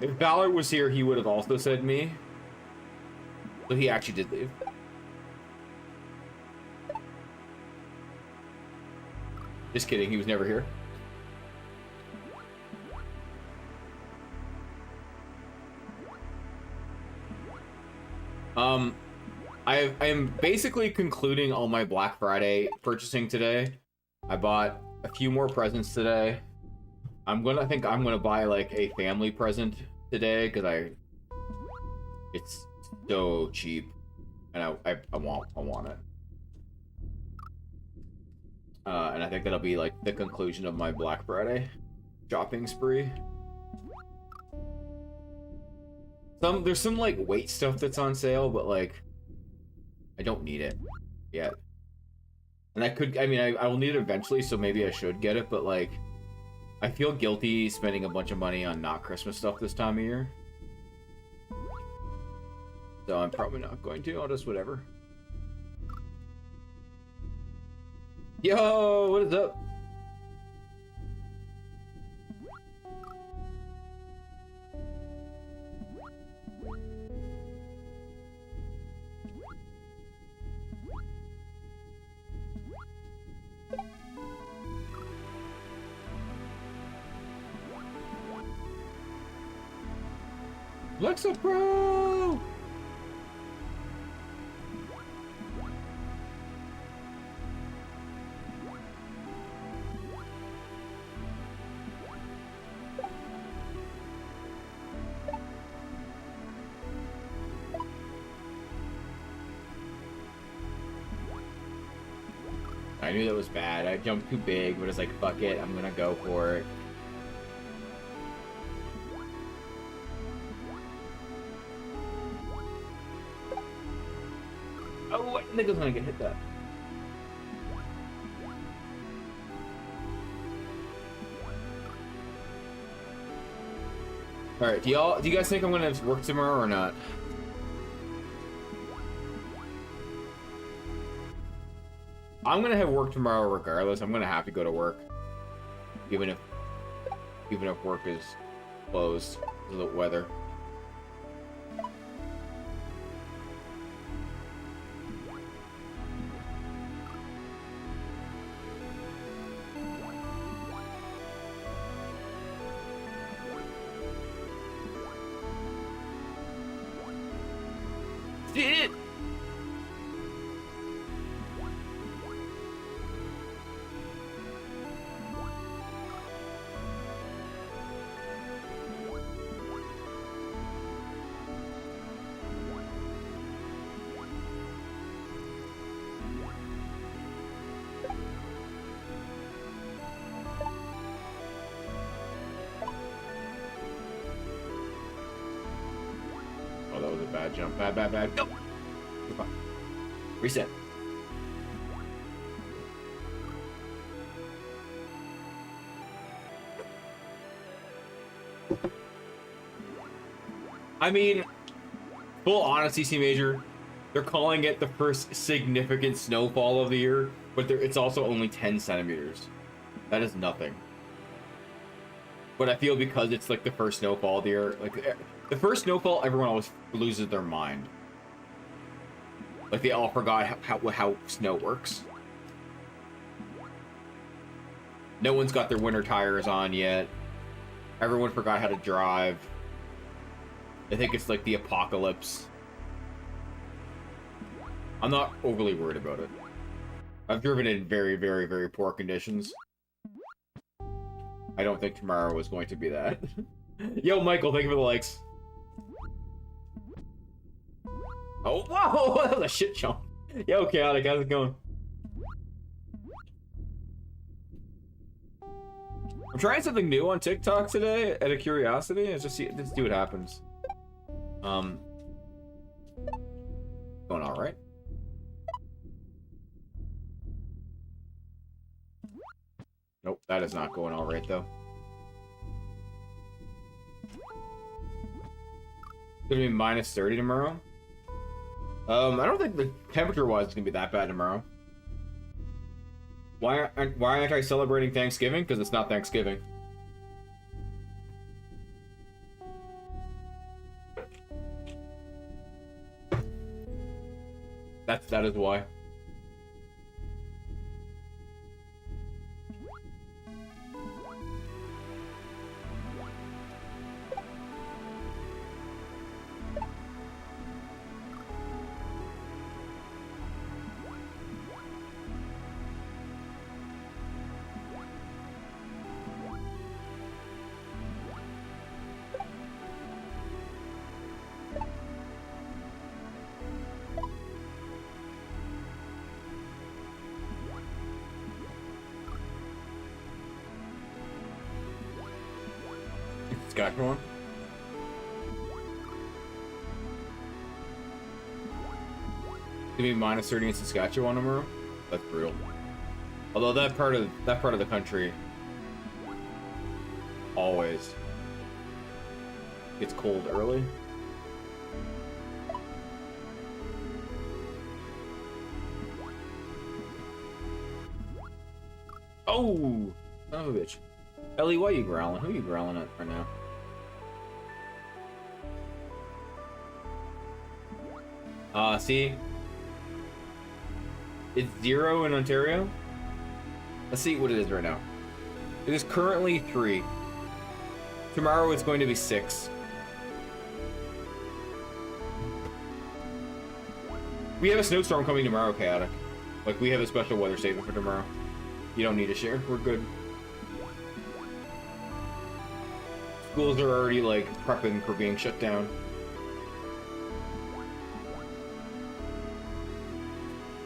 If Valor was here, he would have also said me. So he actually did leave. Just kidding, he was never here. I am basically concluding all my Black Friday purchasing today. I bought a few more presents today. I think I'm gonna buy like a family present today because it's so cheap, and I want it. And I think that'll be like the conclusion of my Black Friday shopping spree. There's some like weight stuff that's on sale, but like I don't need it yet. And I will need it eventually, so maybe I should get it, but like I feel guilty spending a bunch of money on not Christmas stuff this time of year. So I'm probably not going to. I'll just whatever. Yo, what is up? LEXAPRO! I knew that was bad. I jumped too big, but it's like, fuck it, I'm gonna go for it. Oh, I didn't think I was gonna get hit that. Alright, do you guys think I'm gonna work tomorrow or not? I'm gonna have work tomorrow regardless. I'm gonna have to go to work. Even if work is closed because of the weather. Shit! Oh, that was a bad jump. Bad. Nope. Reset. I mean, full honesty, C Major, they're calling it the first significant snowfall of the year, but it's also only 10 centimeters. That is nothing. But I feel because it's like the first snowfall of the year, like the first snowfall, everyone always loses their mind. Like they all forgot how snow works. No one's got their winter tires on yet. Everyone forgot how to drive. I think it's like the apocalypse. I'm not overly worried about it. I've driven in very, very, very poor conditions. I don't think tomorrow was going to be that. Yo, Michael, thank you for the likes. Oh, whoa! That was a shit jump. Yo, Chaotic, how's it going? I'm trying something new on TikTok today, out of curiosity. Let's see what happens. Going all right. Nope, that is not going all right though. It's gonna be minus 30 tomorrow. I don't think the temperature-wise is gonna be that bad tomorrow. Why aren't I celebrating Thanksgiving? Because it's not Thanksgiving. That is why. Saskatchewan. To be minus 30 in Saskatchewan tomorrow. That's brutal. Although that part of the country always gets cold early. Oh, son of a bitch. Ellie, why are you growling? Who are you growling at right now? See? It's 0 in Ontario? Let's see what it is right now. It is currently 3. Tomorrow it's going to be 6. We have a snowstorm coming tomorrow, Chaotic. Like, we have a special weather statement for tomorrow. You don't need to share. We're good. Schools are already, like, prepping for being shut down.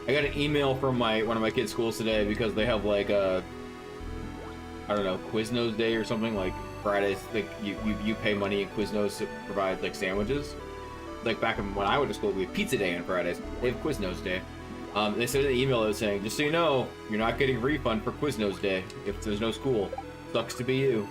I got an email from one of my kids' schools today because they have, like, I don't know, Quiznos Day or something. Like, Fridays, like, you pay money in Quiznos to provide, like, sandwiches. Like, back when I went to school, we had Pizza Day on Fridays. They have Quiznos Day. They sent an email that was saying, just so you know, you're not getting a refund for Quiznos Day if there's no school. Sucks to be you.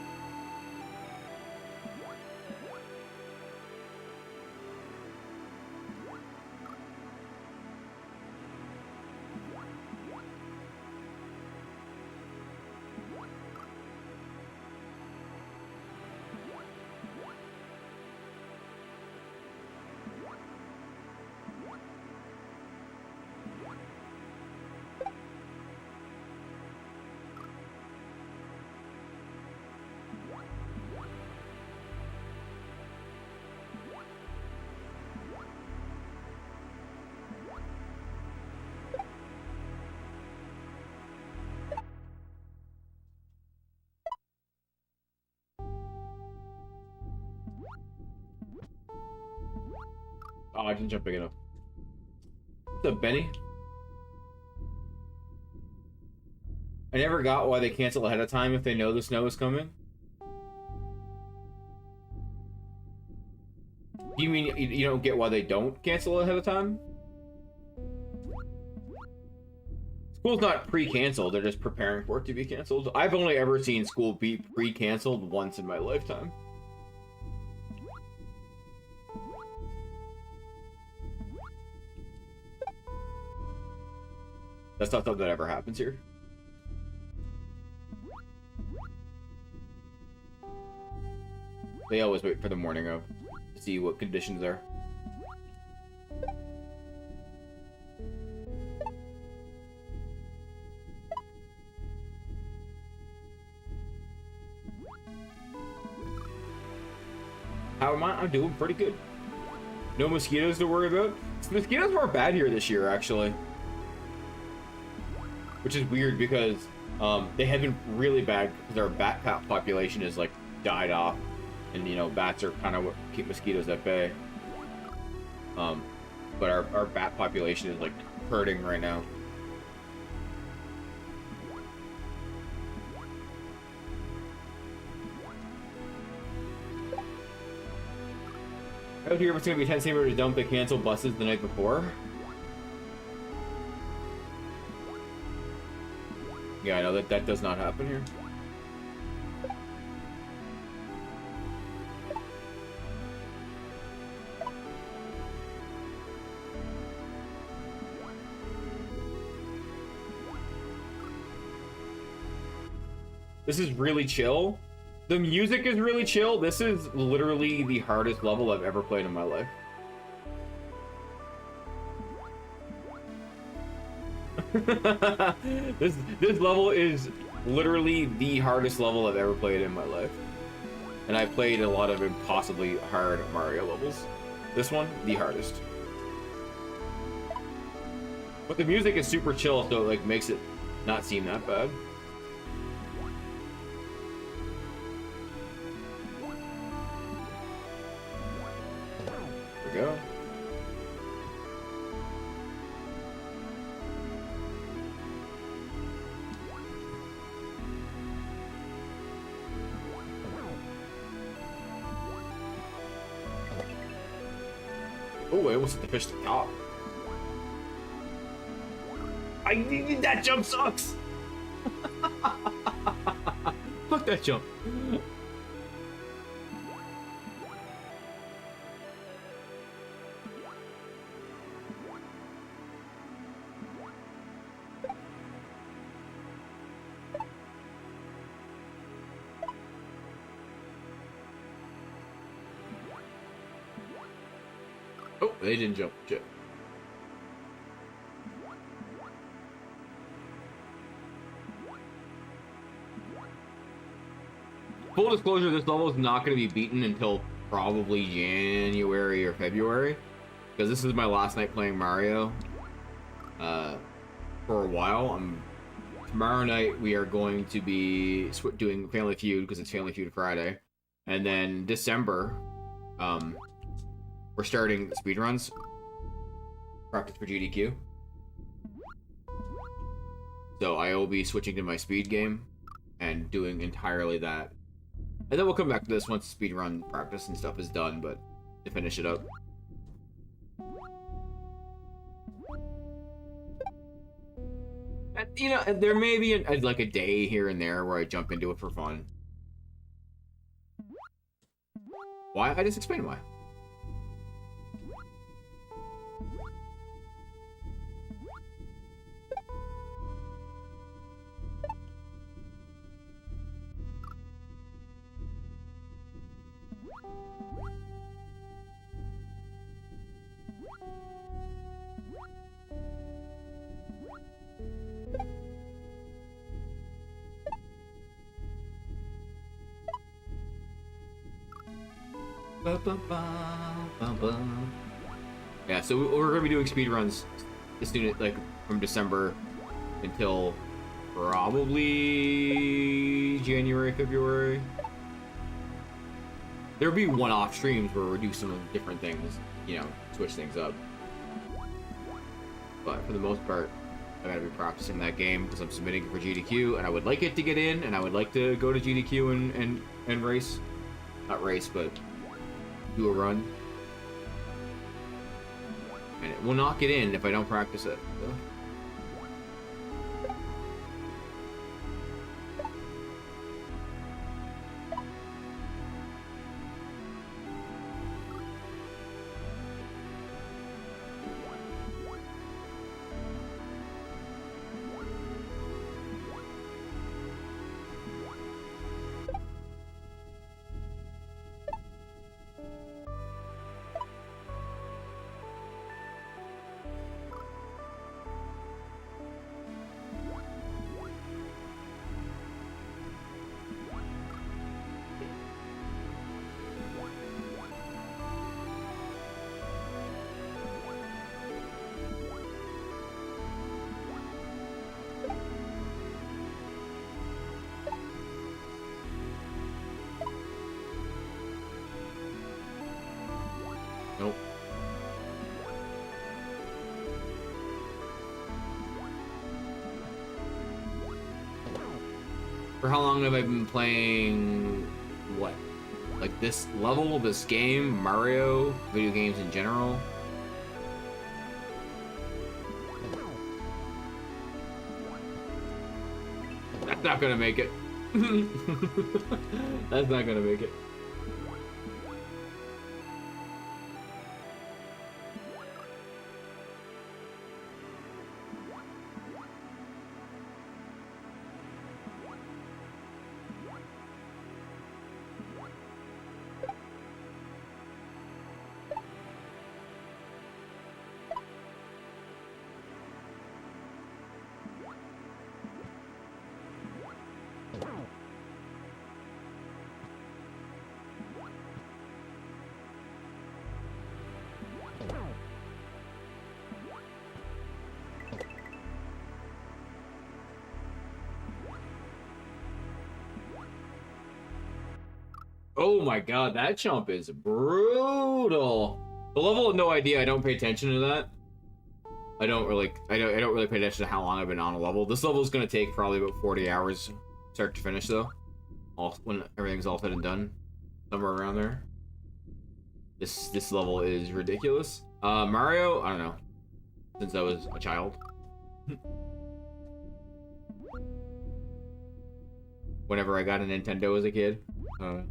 Oh, I didn't jump big enough. What's up, Benny? I never got why they cancel ahead of time if they know the snow is coming. You mean you don't get why they don't cancel ahead of time? School's not pre-canceled, they're just preparing for it to be canceled. I've only ever seen school be pre-canceled once in my lifetime. That's not something that ever happens here. They always wait for the morning of to see what conditions are. How am I? I'm doing pretty good. No mosquitoes to worry about. The mosquitoes weren't bad here this year, actually. Which is weird because they have been really bad because our bat population is like died off, and you know bats are kind of what keep mosquitoes at bay. But our bat population is like hurting right now. Out here, it's gonna be 10 saber to dump. They cancel buses the night before. Yeah, I know that does not happen here. This is really chill. The music is really chill. This is literally the hardest level I've ever played in my life. This level is literally the hardest level I've ever played in my life. And I've played a lot of impossibly hard Mario levels. This one, the hardest. But the music is super chill, so it like makes it not seem that bad. There we go. Oh, I almost hit the fish to the top. That jump sucks. Fuck that jump. Oh, they didn't jump. Shit. Full disclosure, this level is not going to be beaten until probably January or February, because this is my last night playing Mario for a while. Tomorrow night we are going to be doing Family Feud, because it's Family Feud Friday, and then December we're starting speedruns, practice for GDQ. So I will be switching to my speed game and doing entirely that. And then we'll come back to this once speedrun practice and stuff is done, but to finish it up. And, you know, there may be like a day here and there where I jump into it for fun. Why? I just explained why. Yeah, so we're gonna be doing speedruns like from December until probably January, February. There'll be one-off streams where we do some different things, you know, switch things up. But for the most part, I gotta be practicing that game because I'm submitting for GDQ, and I would like it to get in, and I would like to go to GDQ and race. Not race, but do a run. And it will not get in if I don't practice it. So. Nope. For how long have I been playing what? Like this level, this game, Mario, video games in general? That's not gonna make it. That's not gonna make it. Oh my god, that jump is brutal. The level of no idea, I don't pay attention to that. I don't really pay attention to how long I've been on a level. This level is gonna take probably about 40 hours, start to finish though. When everything's all said and done, somewhere around there. This level is ridiculous. Mario, I don't know. Since I was a child. Whenever I got a Nintendo as a kid. No.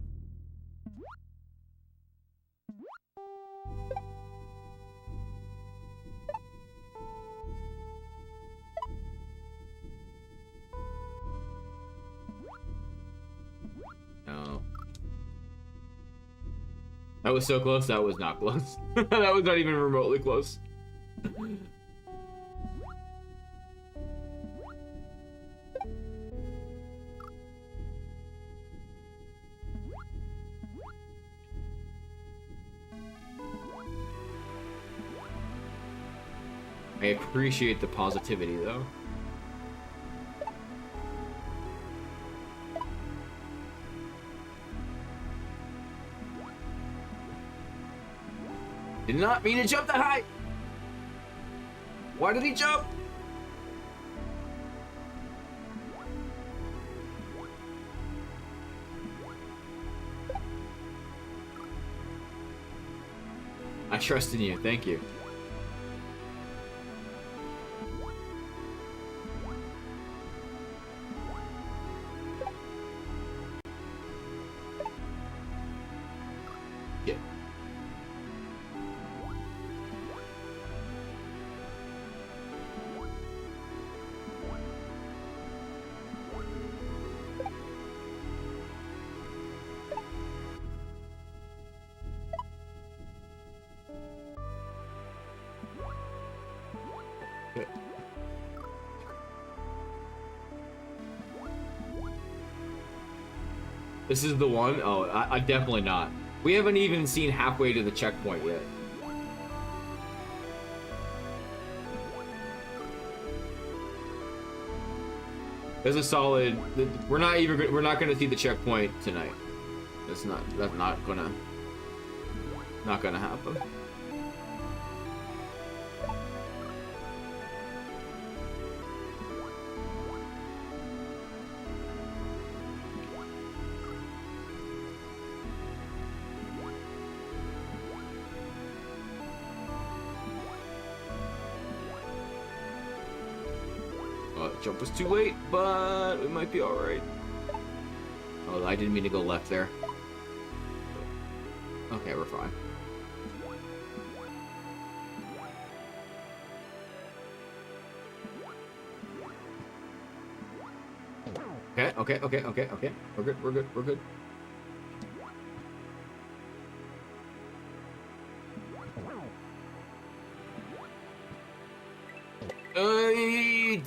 That was so close, that was not close. That was not even remotely close. I appreciate the positivity, though. Did not mean to jump that high! Why did he jump? I trust in you, thank you. This is the one? Oh, I definitely not. We haven't even seen halfway to the checkpoint yet. There's a solid. We're not gonna see the checkpoint tonight. That's not gonna happen. Jump was too late, but we might be alright. Oh, I didn't mean to go left there. Okay, we're fine. Okay. We're good.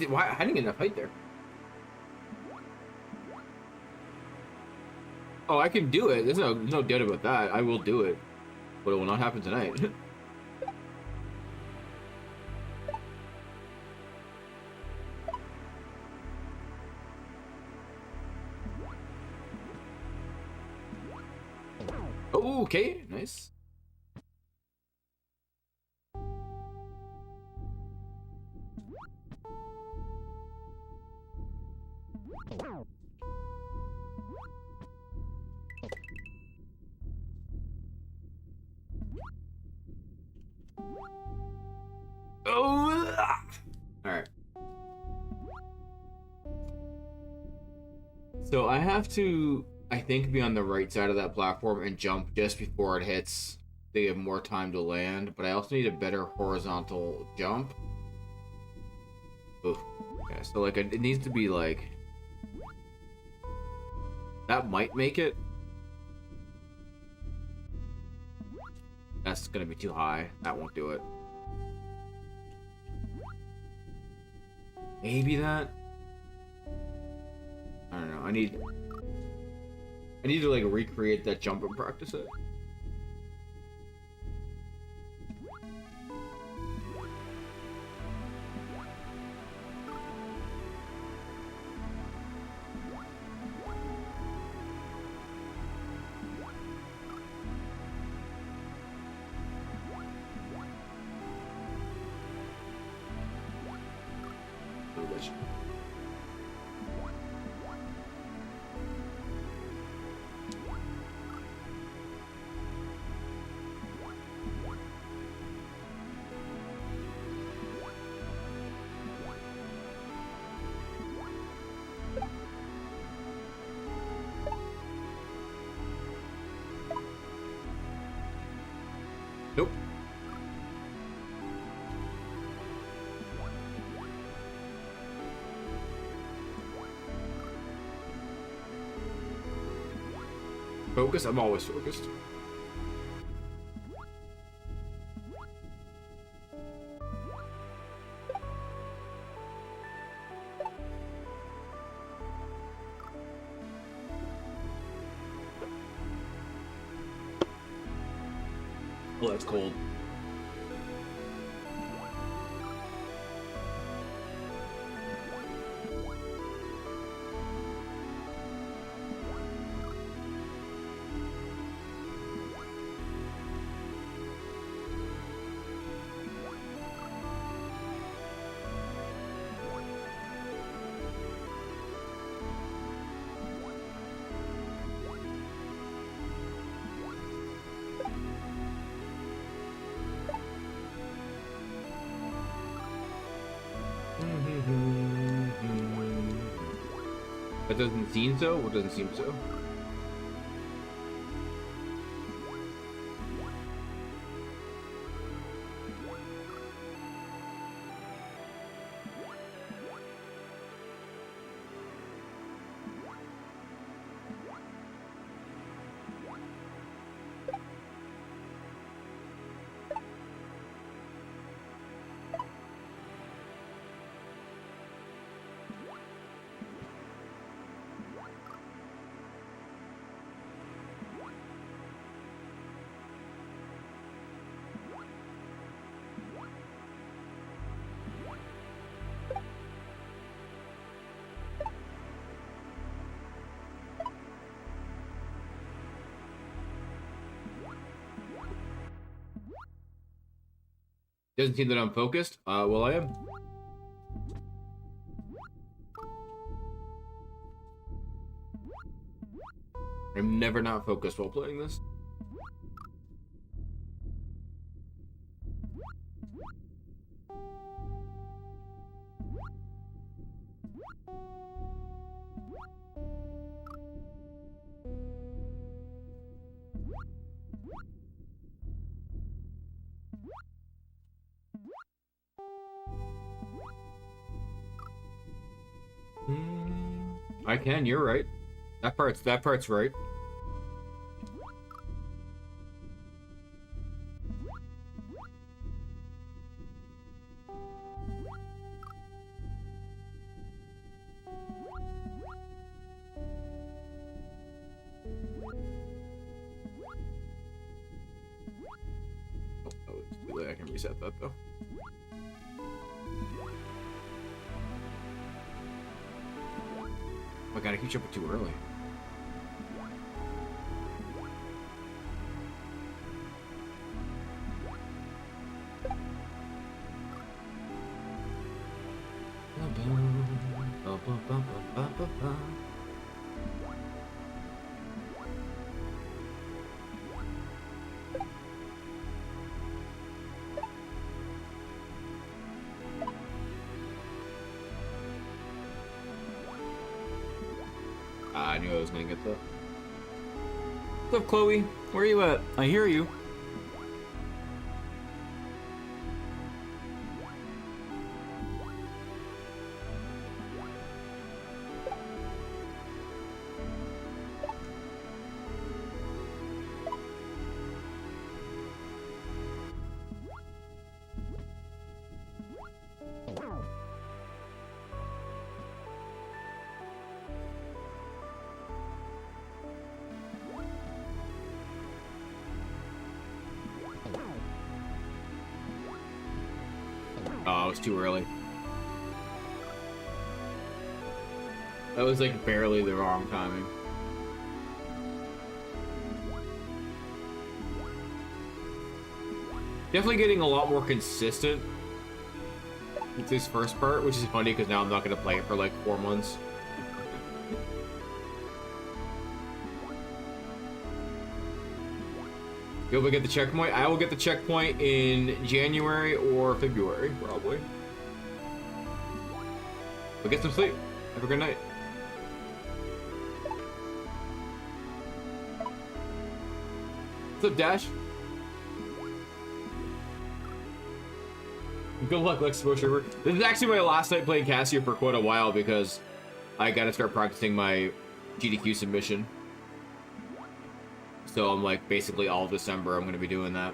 Why? I didn't get enough height there. Oh, I can do it. There's no doubt about that. I will do it, but it will not happen tonight. Oh, okay, nice. Oh, all right. So I have to, I think, be on the right side of that platform and jump just before it hits. They have more time to land, but I also need a better horizontal jump. Ooh. Okay, so like it needs to be like that might make it. That's gonna be too high. That won't do it. Maybe that. I don't know. I need to like recreate that jump and practice it. Focus? I'm always focused. Oh, that's cold. That doesn't seem so? What doesn't seem so? Doesn't seem that I'm focused. Well, I am. I'm never not focused while playing this. I can, you're right. That part's right. Oh, it's too late. I can reset that though. Oh my god, I keep jumping too early. I knew I was gonna get that. What's up, Chloe? Where are you at? I hear you. Oh, it was too early. That was like barely the wrong timing. Definitely getting a lot more consistent with this first part, which is funny because now I'm not going to play it for like 4 months. You'll be able to get the checkpoint? I will get the checkpoint in January or February, probably. But get some sleep. Have a good night. What's up, Dash? Good luck, LEXAPRO Streamer. This is actually my last night playing Casio for quite a while because I gotta start practicing my GDQ submission. So I'm like basically all December I'm gonna be doing that.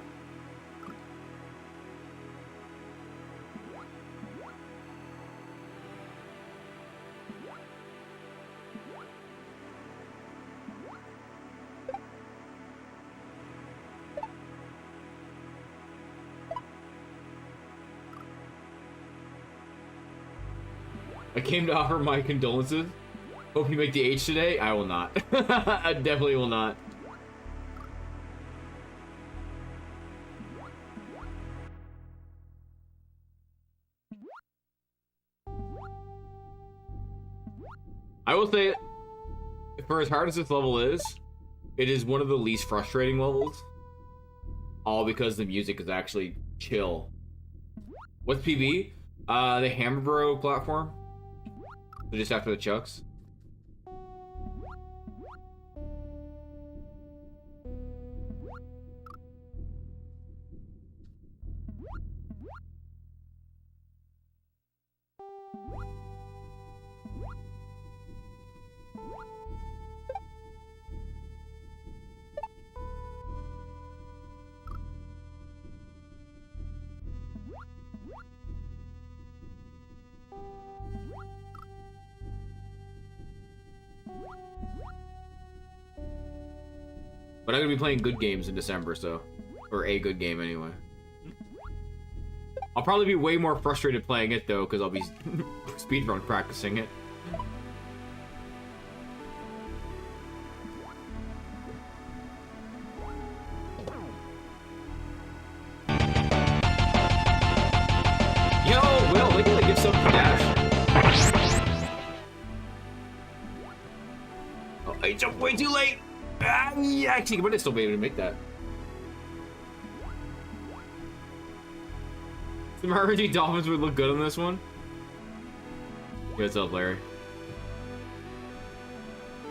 I came to offer my condolences. Hope you make the H today. I will not. I definitely will not. I will say, for as hard as this level is, it is one of the least frustrating levels. All because the music is actually chill. What's PB? The Hamburg platform. So just after the Chucks. But I'm gonna be playing good games in December, so... Or a good game, anyway. I'll probably be way more frustrated playing it, though, because I'll be speedrun practicing it. Yo, Will, look at the give something to Dash. Oh, I jumped way too late! Ah, yeah, actually, but it's still be able to make that. Some RNG Dolphins would look good on this one. Yeah, what's up, Larry?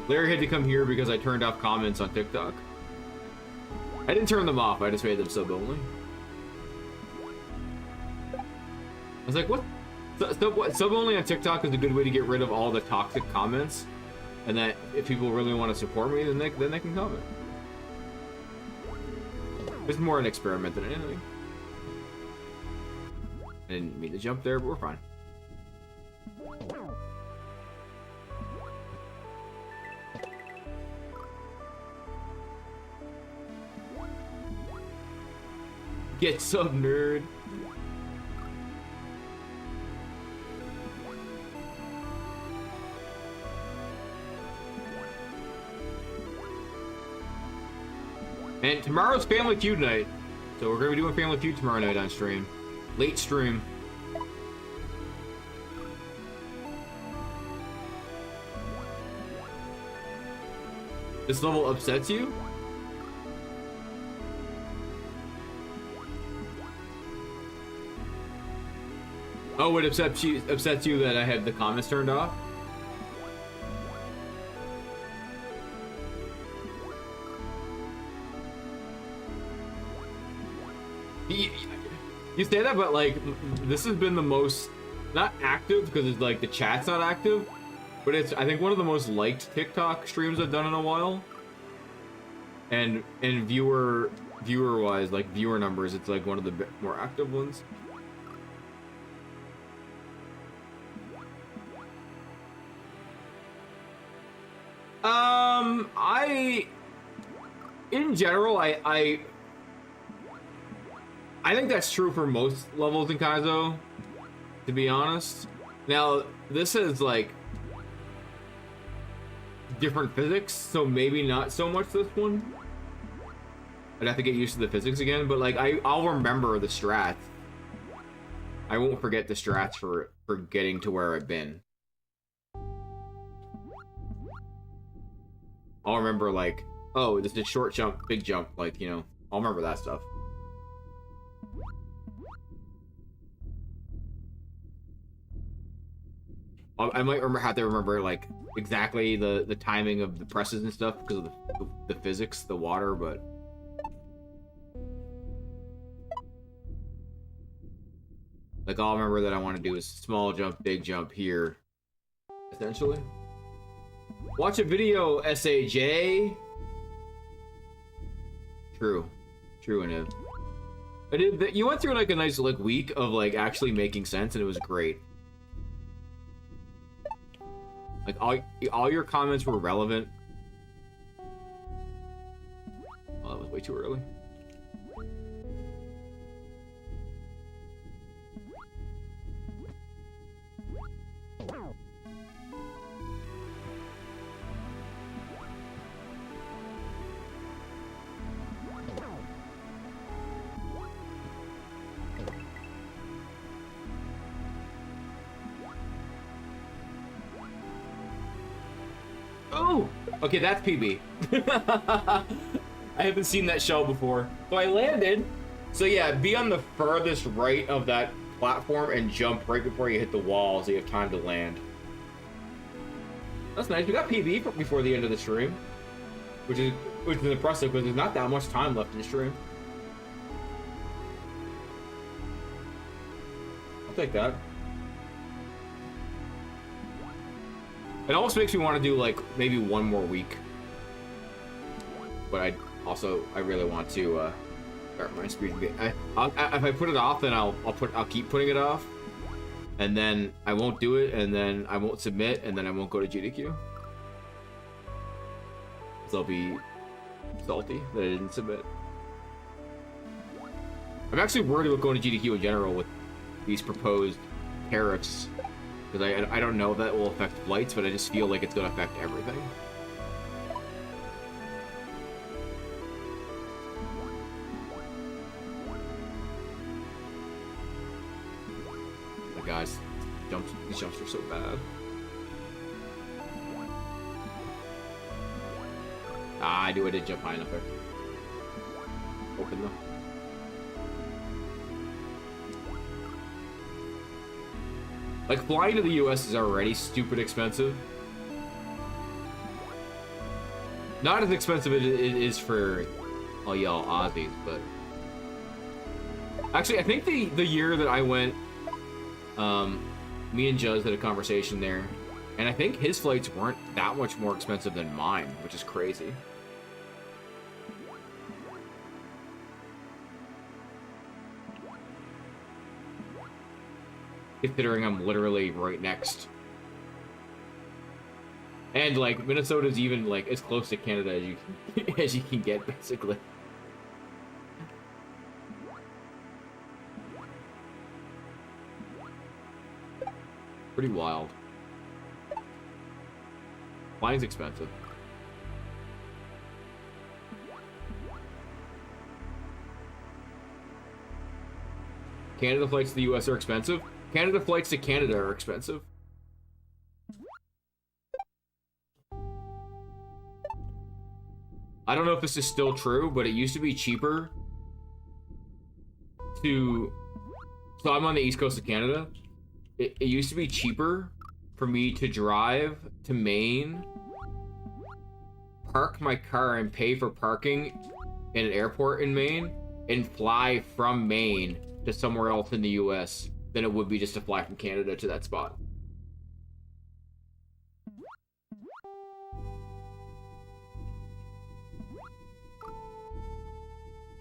Larry had to come here because I turned off comments on TikTok. I didn't turn them off, I just made them sub only. I was like, what? Sub only on TikTok is a good way to get rid of all the toxic comments. And that if people really want to support me, then they can comment. It's more an experiment than anything. I didn't mean to jump there, but we're fine. Get sub, nerd. And tomorrow's Family Feud night. So we're going to be doing Family Feud tomorrow night on stream. Late stream. This level upsets you? Oh, it upsets you that I had the comments turned off? You say that, but like, this has been the most, not active, because it's like the chat's not active, but it's, I think, one of the most liked TikTok streams I've done in a while. And viewer-wise, like viewer numbers, it's like one of the more active ones. In general, I think that's true for most levels in Kaizo, to be honest. Now, this is like different physics, so maybe not so much this one. I'd have to get used to the physics again, but like I'll remember the strats. I won't forget the strats for getting to where I've been. I'll remember like, oh, this is short jump, big jump, like, you know, I'll remember that stuff. I might have to remember like exactly the timing of the presses and stuff because of the physics, the water, but like I'll remember that I want to do a small jump, big jump here, essentially. Watch a video, SAJ. True. True enough. You went through like a nice like week of like actually making sense, and it was great. Like all your comments were relevant. Oh, that was way too early. Oh! Okay, that's PB. I haven't seen that shell before. So I landed. So yeah, be on the furthest right of that platform and jump right before you hit the wall so you have time to land. That's nice. We got PB before the end of the stream. Which is impressive because there's not that much time left in the stream. I'll take that. It almost makes me want to do like maybe one more week, but I really want to start my speed. If I put it off, then I'll keep putting it off, and then I won't do it, and then I won't submit, and then I won't go to GDQ. So I'll be salty that I didn't submit. I'm actually worried about going to GDQ in general with these proposed tariffs. Because I don't know if that will affect flights, but I just feel like it's going to affect everything. Oh my God, these jumps are so bad. Ah, I did jump high enough there. Open though. Like, flying to the US is already stupid expensive. Not as expensive as it is for all y'all Aussies, but... Actually, I think the year that I went, me and Juz had a conversation there, and I think his flights weren't that much more expensive than mine, which is crazy. Considering I'm literally right next. And like Minnesota's even like as close to Canada as you can get, basically. Pretty wild. Flying's expensive. Canada flights to the US are expensive. Canada flights to Canada are expensive. I don't know if this is still true, but it used to be cheaper to... So I'm on the east coast of Canada. It used to be cheaper for me to drive to Maine, park my car and pay for parking in an airport in Maine, and fly from Maine to somewhere else in the US than it would be just to fly from Canada to that spot.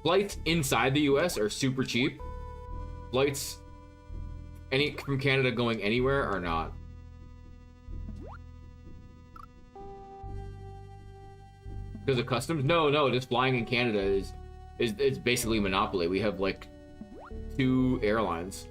Flights inside the US are super cheap. Flights from Canada going anywhere are not. Because of customs? No, just flying in Canada is basically monopoly. We have like 2 airlines.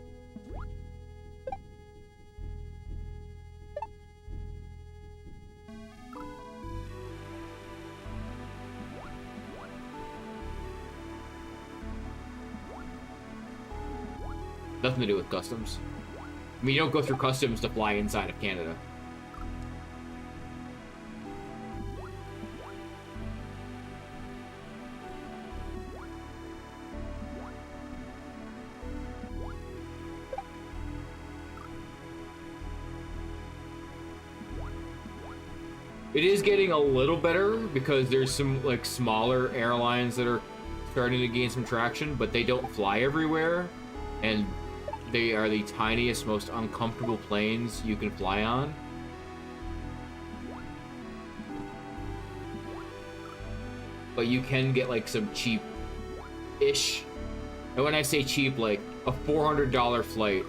Nothing to do with customs. I mean, you don't go through customs to fly inside of Canada. It is getting a little better because there's some like smaller airlines that are starting to gain some traction, but they don't fly everywhere, and they are the tiniest, most uncomfortable planes you can fly on. But you can get like some cheap cheap-ish. And when I say cheap, like a $400 flight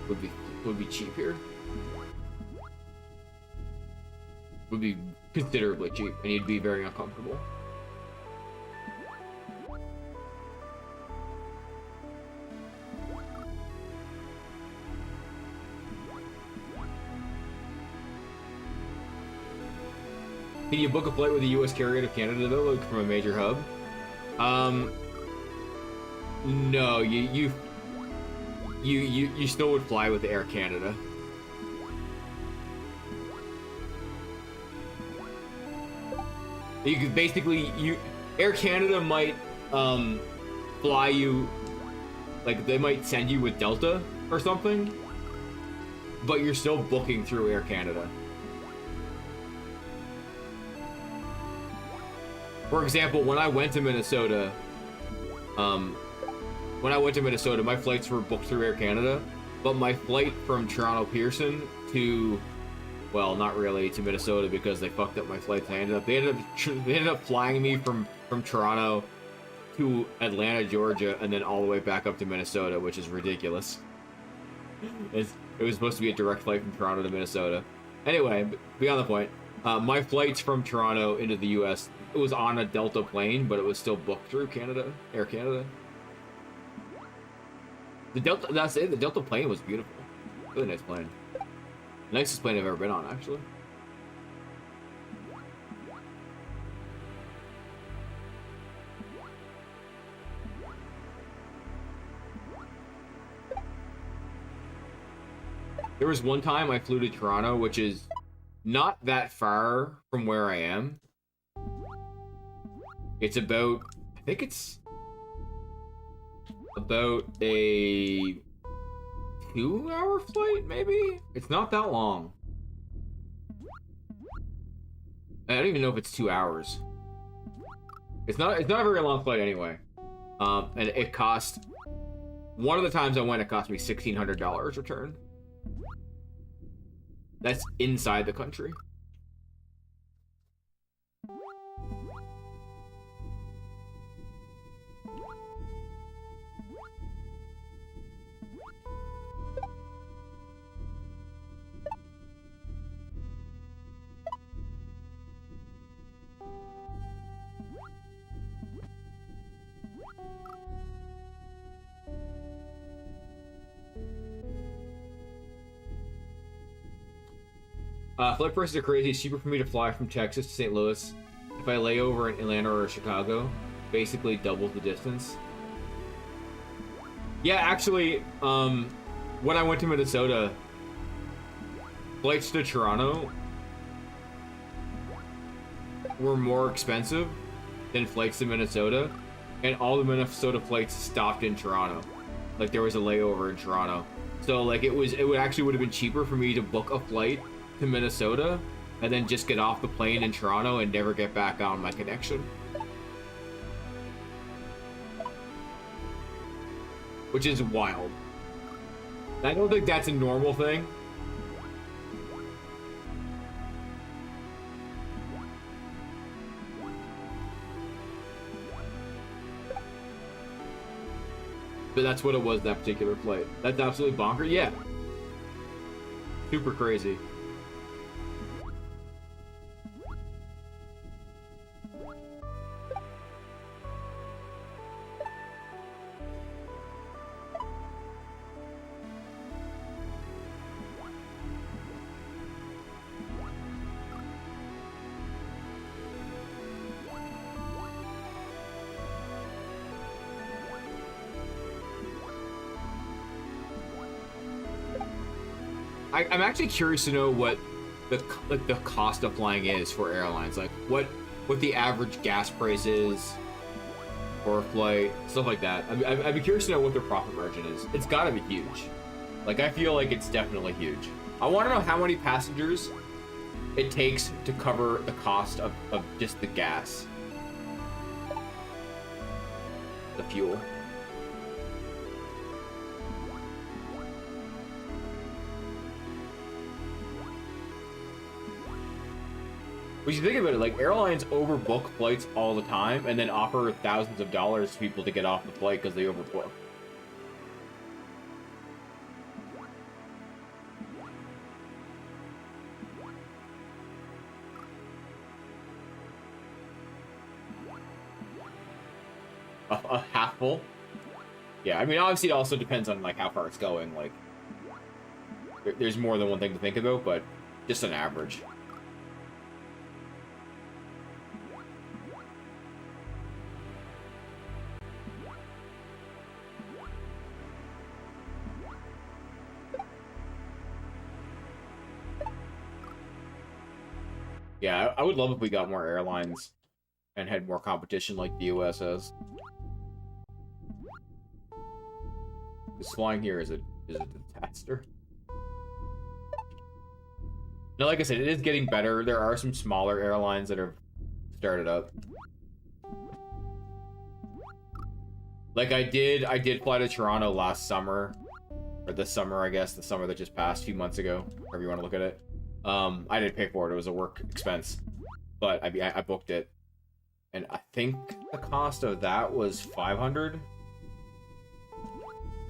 would be cheap here. Would be considerably cheap, and you'd be very uncomfortable. Can you book a flight with a U.S. carrier to Canada though, like from a major hub? No, you still would fly with Air Canada. You could basically Air Canada might fly you, like they might send you with Delta or something, but you're still booking through Air Canada. For example, when I went to Minnesota, my flights were booked through Air Canada, but my flight from Toronto Pearson to, well, not really to Minnesota because they fucked up my flights. They ended up flying me from Toronto to Atlanta, Georgia, and then all the way back up to Minnesota, which is ridiculous. It was supposed to be a direct flight from Toronto to Minnesota. Anyway, beyond the point, my flights from Toronto into the U.S., it was on a Delta plane, but it was still booked through Canada, Air Canada. The Delta plane was beautiful. Really nice plane. Nicest plane I've ever been on, actually. There was one time I flew to Toronto, which is not that far from where I am. It's about, I think it's about a 2-hour flight, maybe? It's not that long. I don't even know if it's 2 hours. It's not a very long flight anyway. And it cost, one of the times I went, it cost me $1,600 return. That's inside the country. Flight prices are crazy. It's cheaper for me to fly from Texas to St. Louis. If I lay over in Atlanta or Chicago, basically doubles the distance. Yeah, actually, when I went to Minnesota, flights to Toronto were more expensive than flights to Minnesota, and all the Minnesota flights stopped in Toronto. Like, there was a layover in Toronto. So, like, it would have been cheaper for me to book a flight to Minnesota and then just get off the plane in Toronto and never get back on my connection. Which is wild. I don't think that's a normal thing. But that's what it was, that particular flight. That's absolutely bonkers. Yeah. Super crazy. I'm actually curious to know what the cost of flying is for airlines. Like what the average gas price is for a flight, stuff like that. I'd be curious to know what their profit margin is. It's got to be huge. Like I feel like it's definitely huge. I want to know how many passengers it takes to cover the cost of just the gas, the fuel. When you think about it, like airlines overbook flights all the time and then offer thousands of dollars to people to get off the flight because they overbook. A half full? Yeah, I mean, obviously it also depends on like how far it's going. Like, there's more than one thing to think about, but just an average. Yeah, I would love if we got more airlines and had more competition like the US has. This flying here is a disaster. Now, like I said, it is getting better. There are some smaller airlines that have started up. Like I did fly to Toronto last summer, or this summer, I guess, the summer that just passed, a few months ago, however you want to look at it. I didn't pay for it; it was a work expense, but I booked it, and I think the cost of that was $500.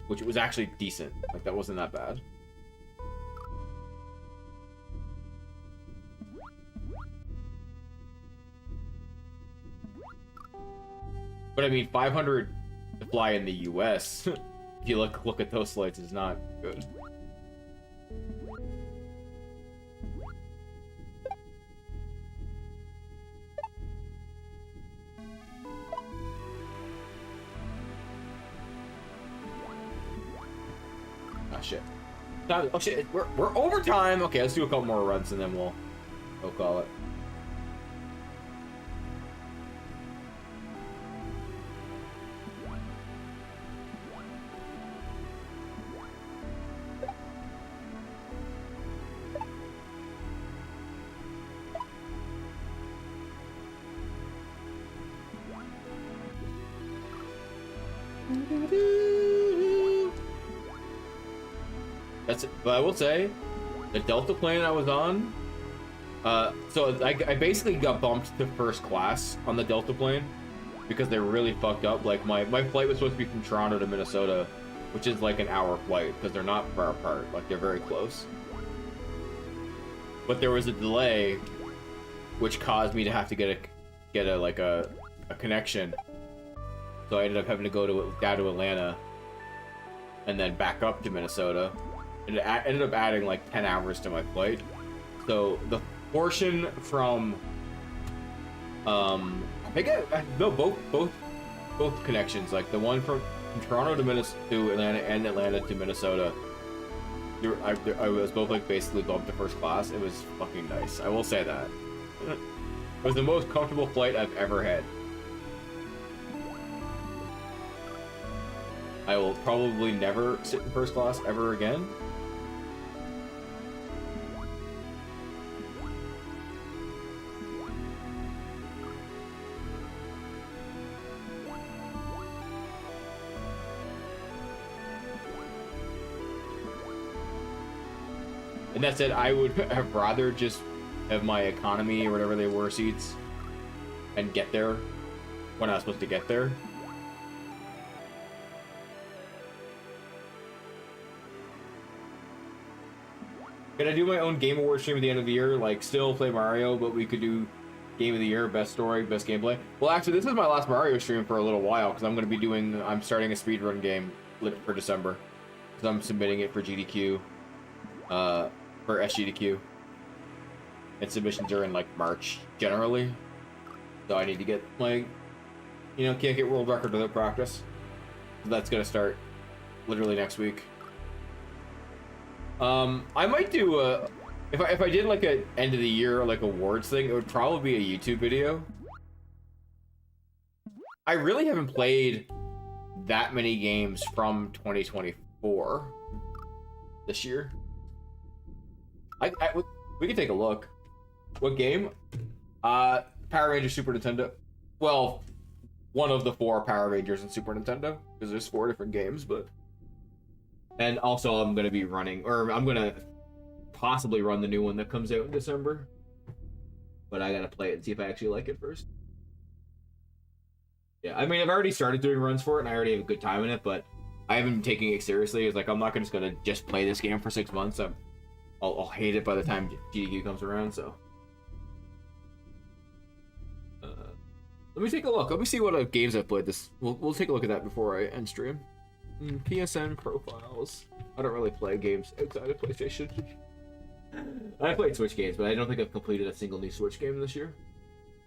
Which was actually decent. Like, that wasn't that bad. But I mean, $500 to fly in the US, if you look at those flights, is not good. Oh shit. Oh shit, we're overtime! Okay, let's do a couple more runs and then we'll call it. That's it. But I will say, the Delta plane I was on, so I basically got bumped to first class on the Delta plane because they were really fucked up. Like my flight was supposed to be from Toronto to Minnesota, which is like an hour flight because they're not far apart. Like they're very close. But there was a delay, which caused me to have to get a connection. So I ended up having to go down to Atlanta, and then back up to Minnesota. And it ended up adding like 10 hours to my flight. So the portion from, I think no, both connections, like the one from Toronto to Atlanta and Atlanta to Minnesota. I was both like basically bumped to first class. It was fucking nice. I will say that. It was the most comfortable flight I've ever had. I will probably never sit in first class ever again. And that said, I would have rather just have my economy or whatever they were seats and get there when I was supposed to get there. Could I do my own Game Award stream at the end of the year? Like, still play Mario, but we could do Game of the Year, best story, best gameplay. Well, actually, this is my last Mario stream for a little while, because I'm starting a speedrun game for December. Because I'm submitting it for GDQ, for SGDQ. And submissions are in, like, March, generally. So I need to get, like, can't get world record without practice. So that's gonna start literally next week. I might do if I did like a end of the year like awards thing, it would probably be a YouTube video. I really haven't played that many games from 2024 this year. We can take a look. What game? Power Rangers Super Nintendo. Well, one of the 4 Power Rangers in Super Nintendo, because there's 4 different games, but. And also, I'm going to possibly run the new one that comes out in December. but I gotta play it and see if I actually like it first. Yeah, I mean, I've already started doing runs for it, and I already have a good time in it, but I haven't been taking it seriously. It's like, I'm not just gonna just play this game for 6 months. I'll hate it by the time GDQ comes around, so. Let me take a look. Let me see what games I've played this. We'll take a look at that before I end stream. PSN profiles. I don't really play games outside of PlayStation. I played Switch games, but I don't think I've completed a single new Switch game this year.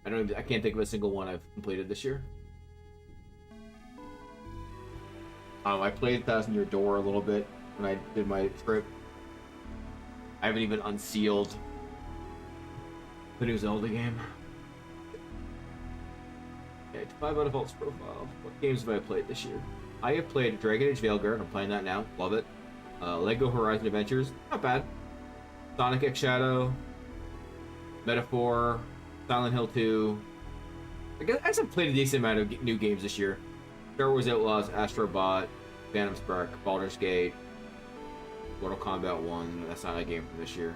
I can't think of a single one I've completed this year. I played Thousand Year Door a little bit when I did my trip. I haven't even unsealed the new Zelda game. Okay, DefyByDefault's profile. What games have I played this year? I have played Dragon Age Veilguard. I'm playing that now. Love it. Lego Horizon Adventures. Not bad. Sonic X Shadow. Metaphor. Silent Hill 2. I guess I've played a decent amount of new games this year. Star Wars Outlaws, Astro Bot, Phantom Spark, Baldur's Gate, Mortal Kombat 1. That's not a game from this year.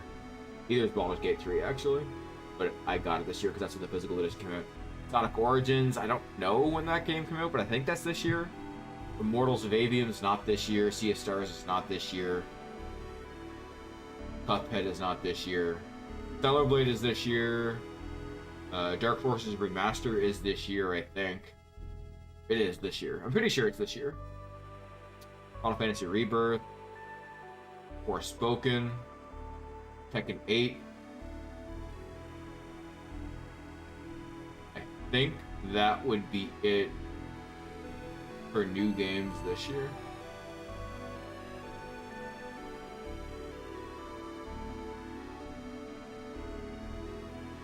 Either is Baldur's Gate 3, actually. But I got it this year because that's when the physical edition came out. Sonic Origins, I don't know when that game came out, but I think that's this year. Immortals of Avium is not this year. Sea of Stars is not this year. Cuphead is not this year. Stellar Blade is this year. Dark Forces Remaster is this year, I think. It is this year. I'm pretty sure it's this year. Final Fantasy Rebirth. Forspoken. Tekken 8. I think that would be it for new games this year.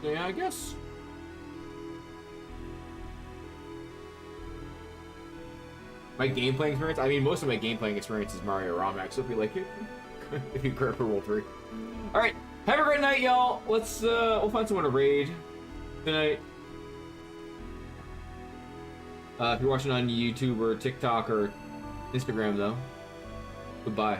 So yeah, I guess. My game playing experience, I mean, most of my game playing experience is Mario Ramax, so it'd be like, if you correct for World 3. Alright, have a great night, y'all. Let's, we'll find someone to raid tonight. If you're watching on YouTube or TikTok or Instagram, though, goodbye.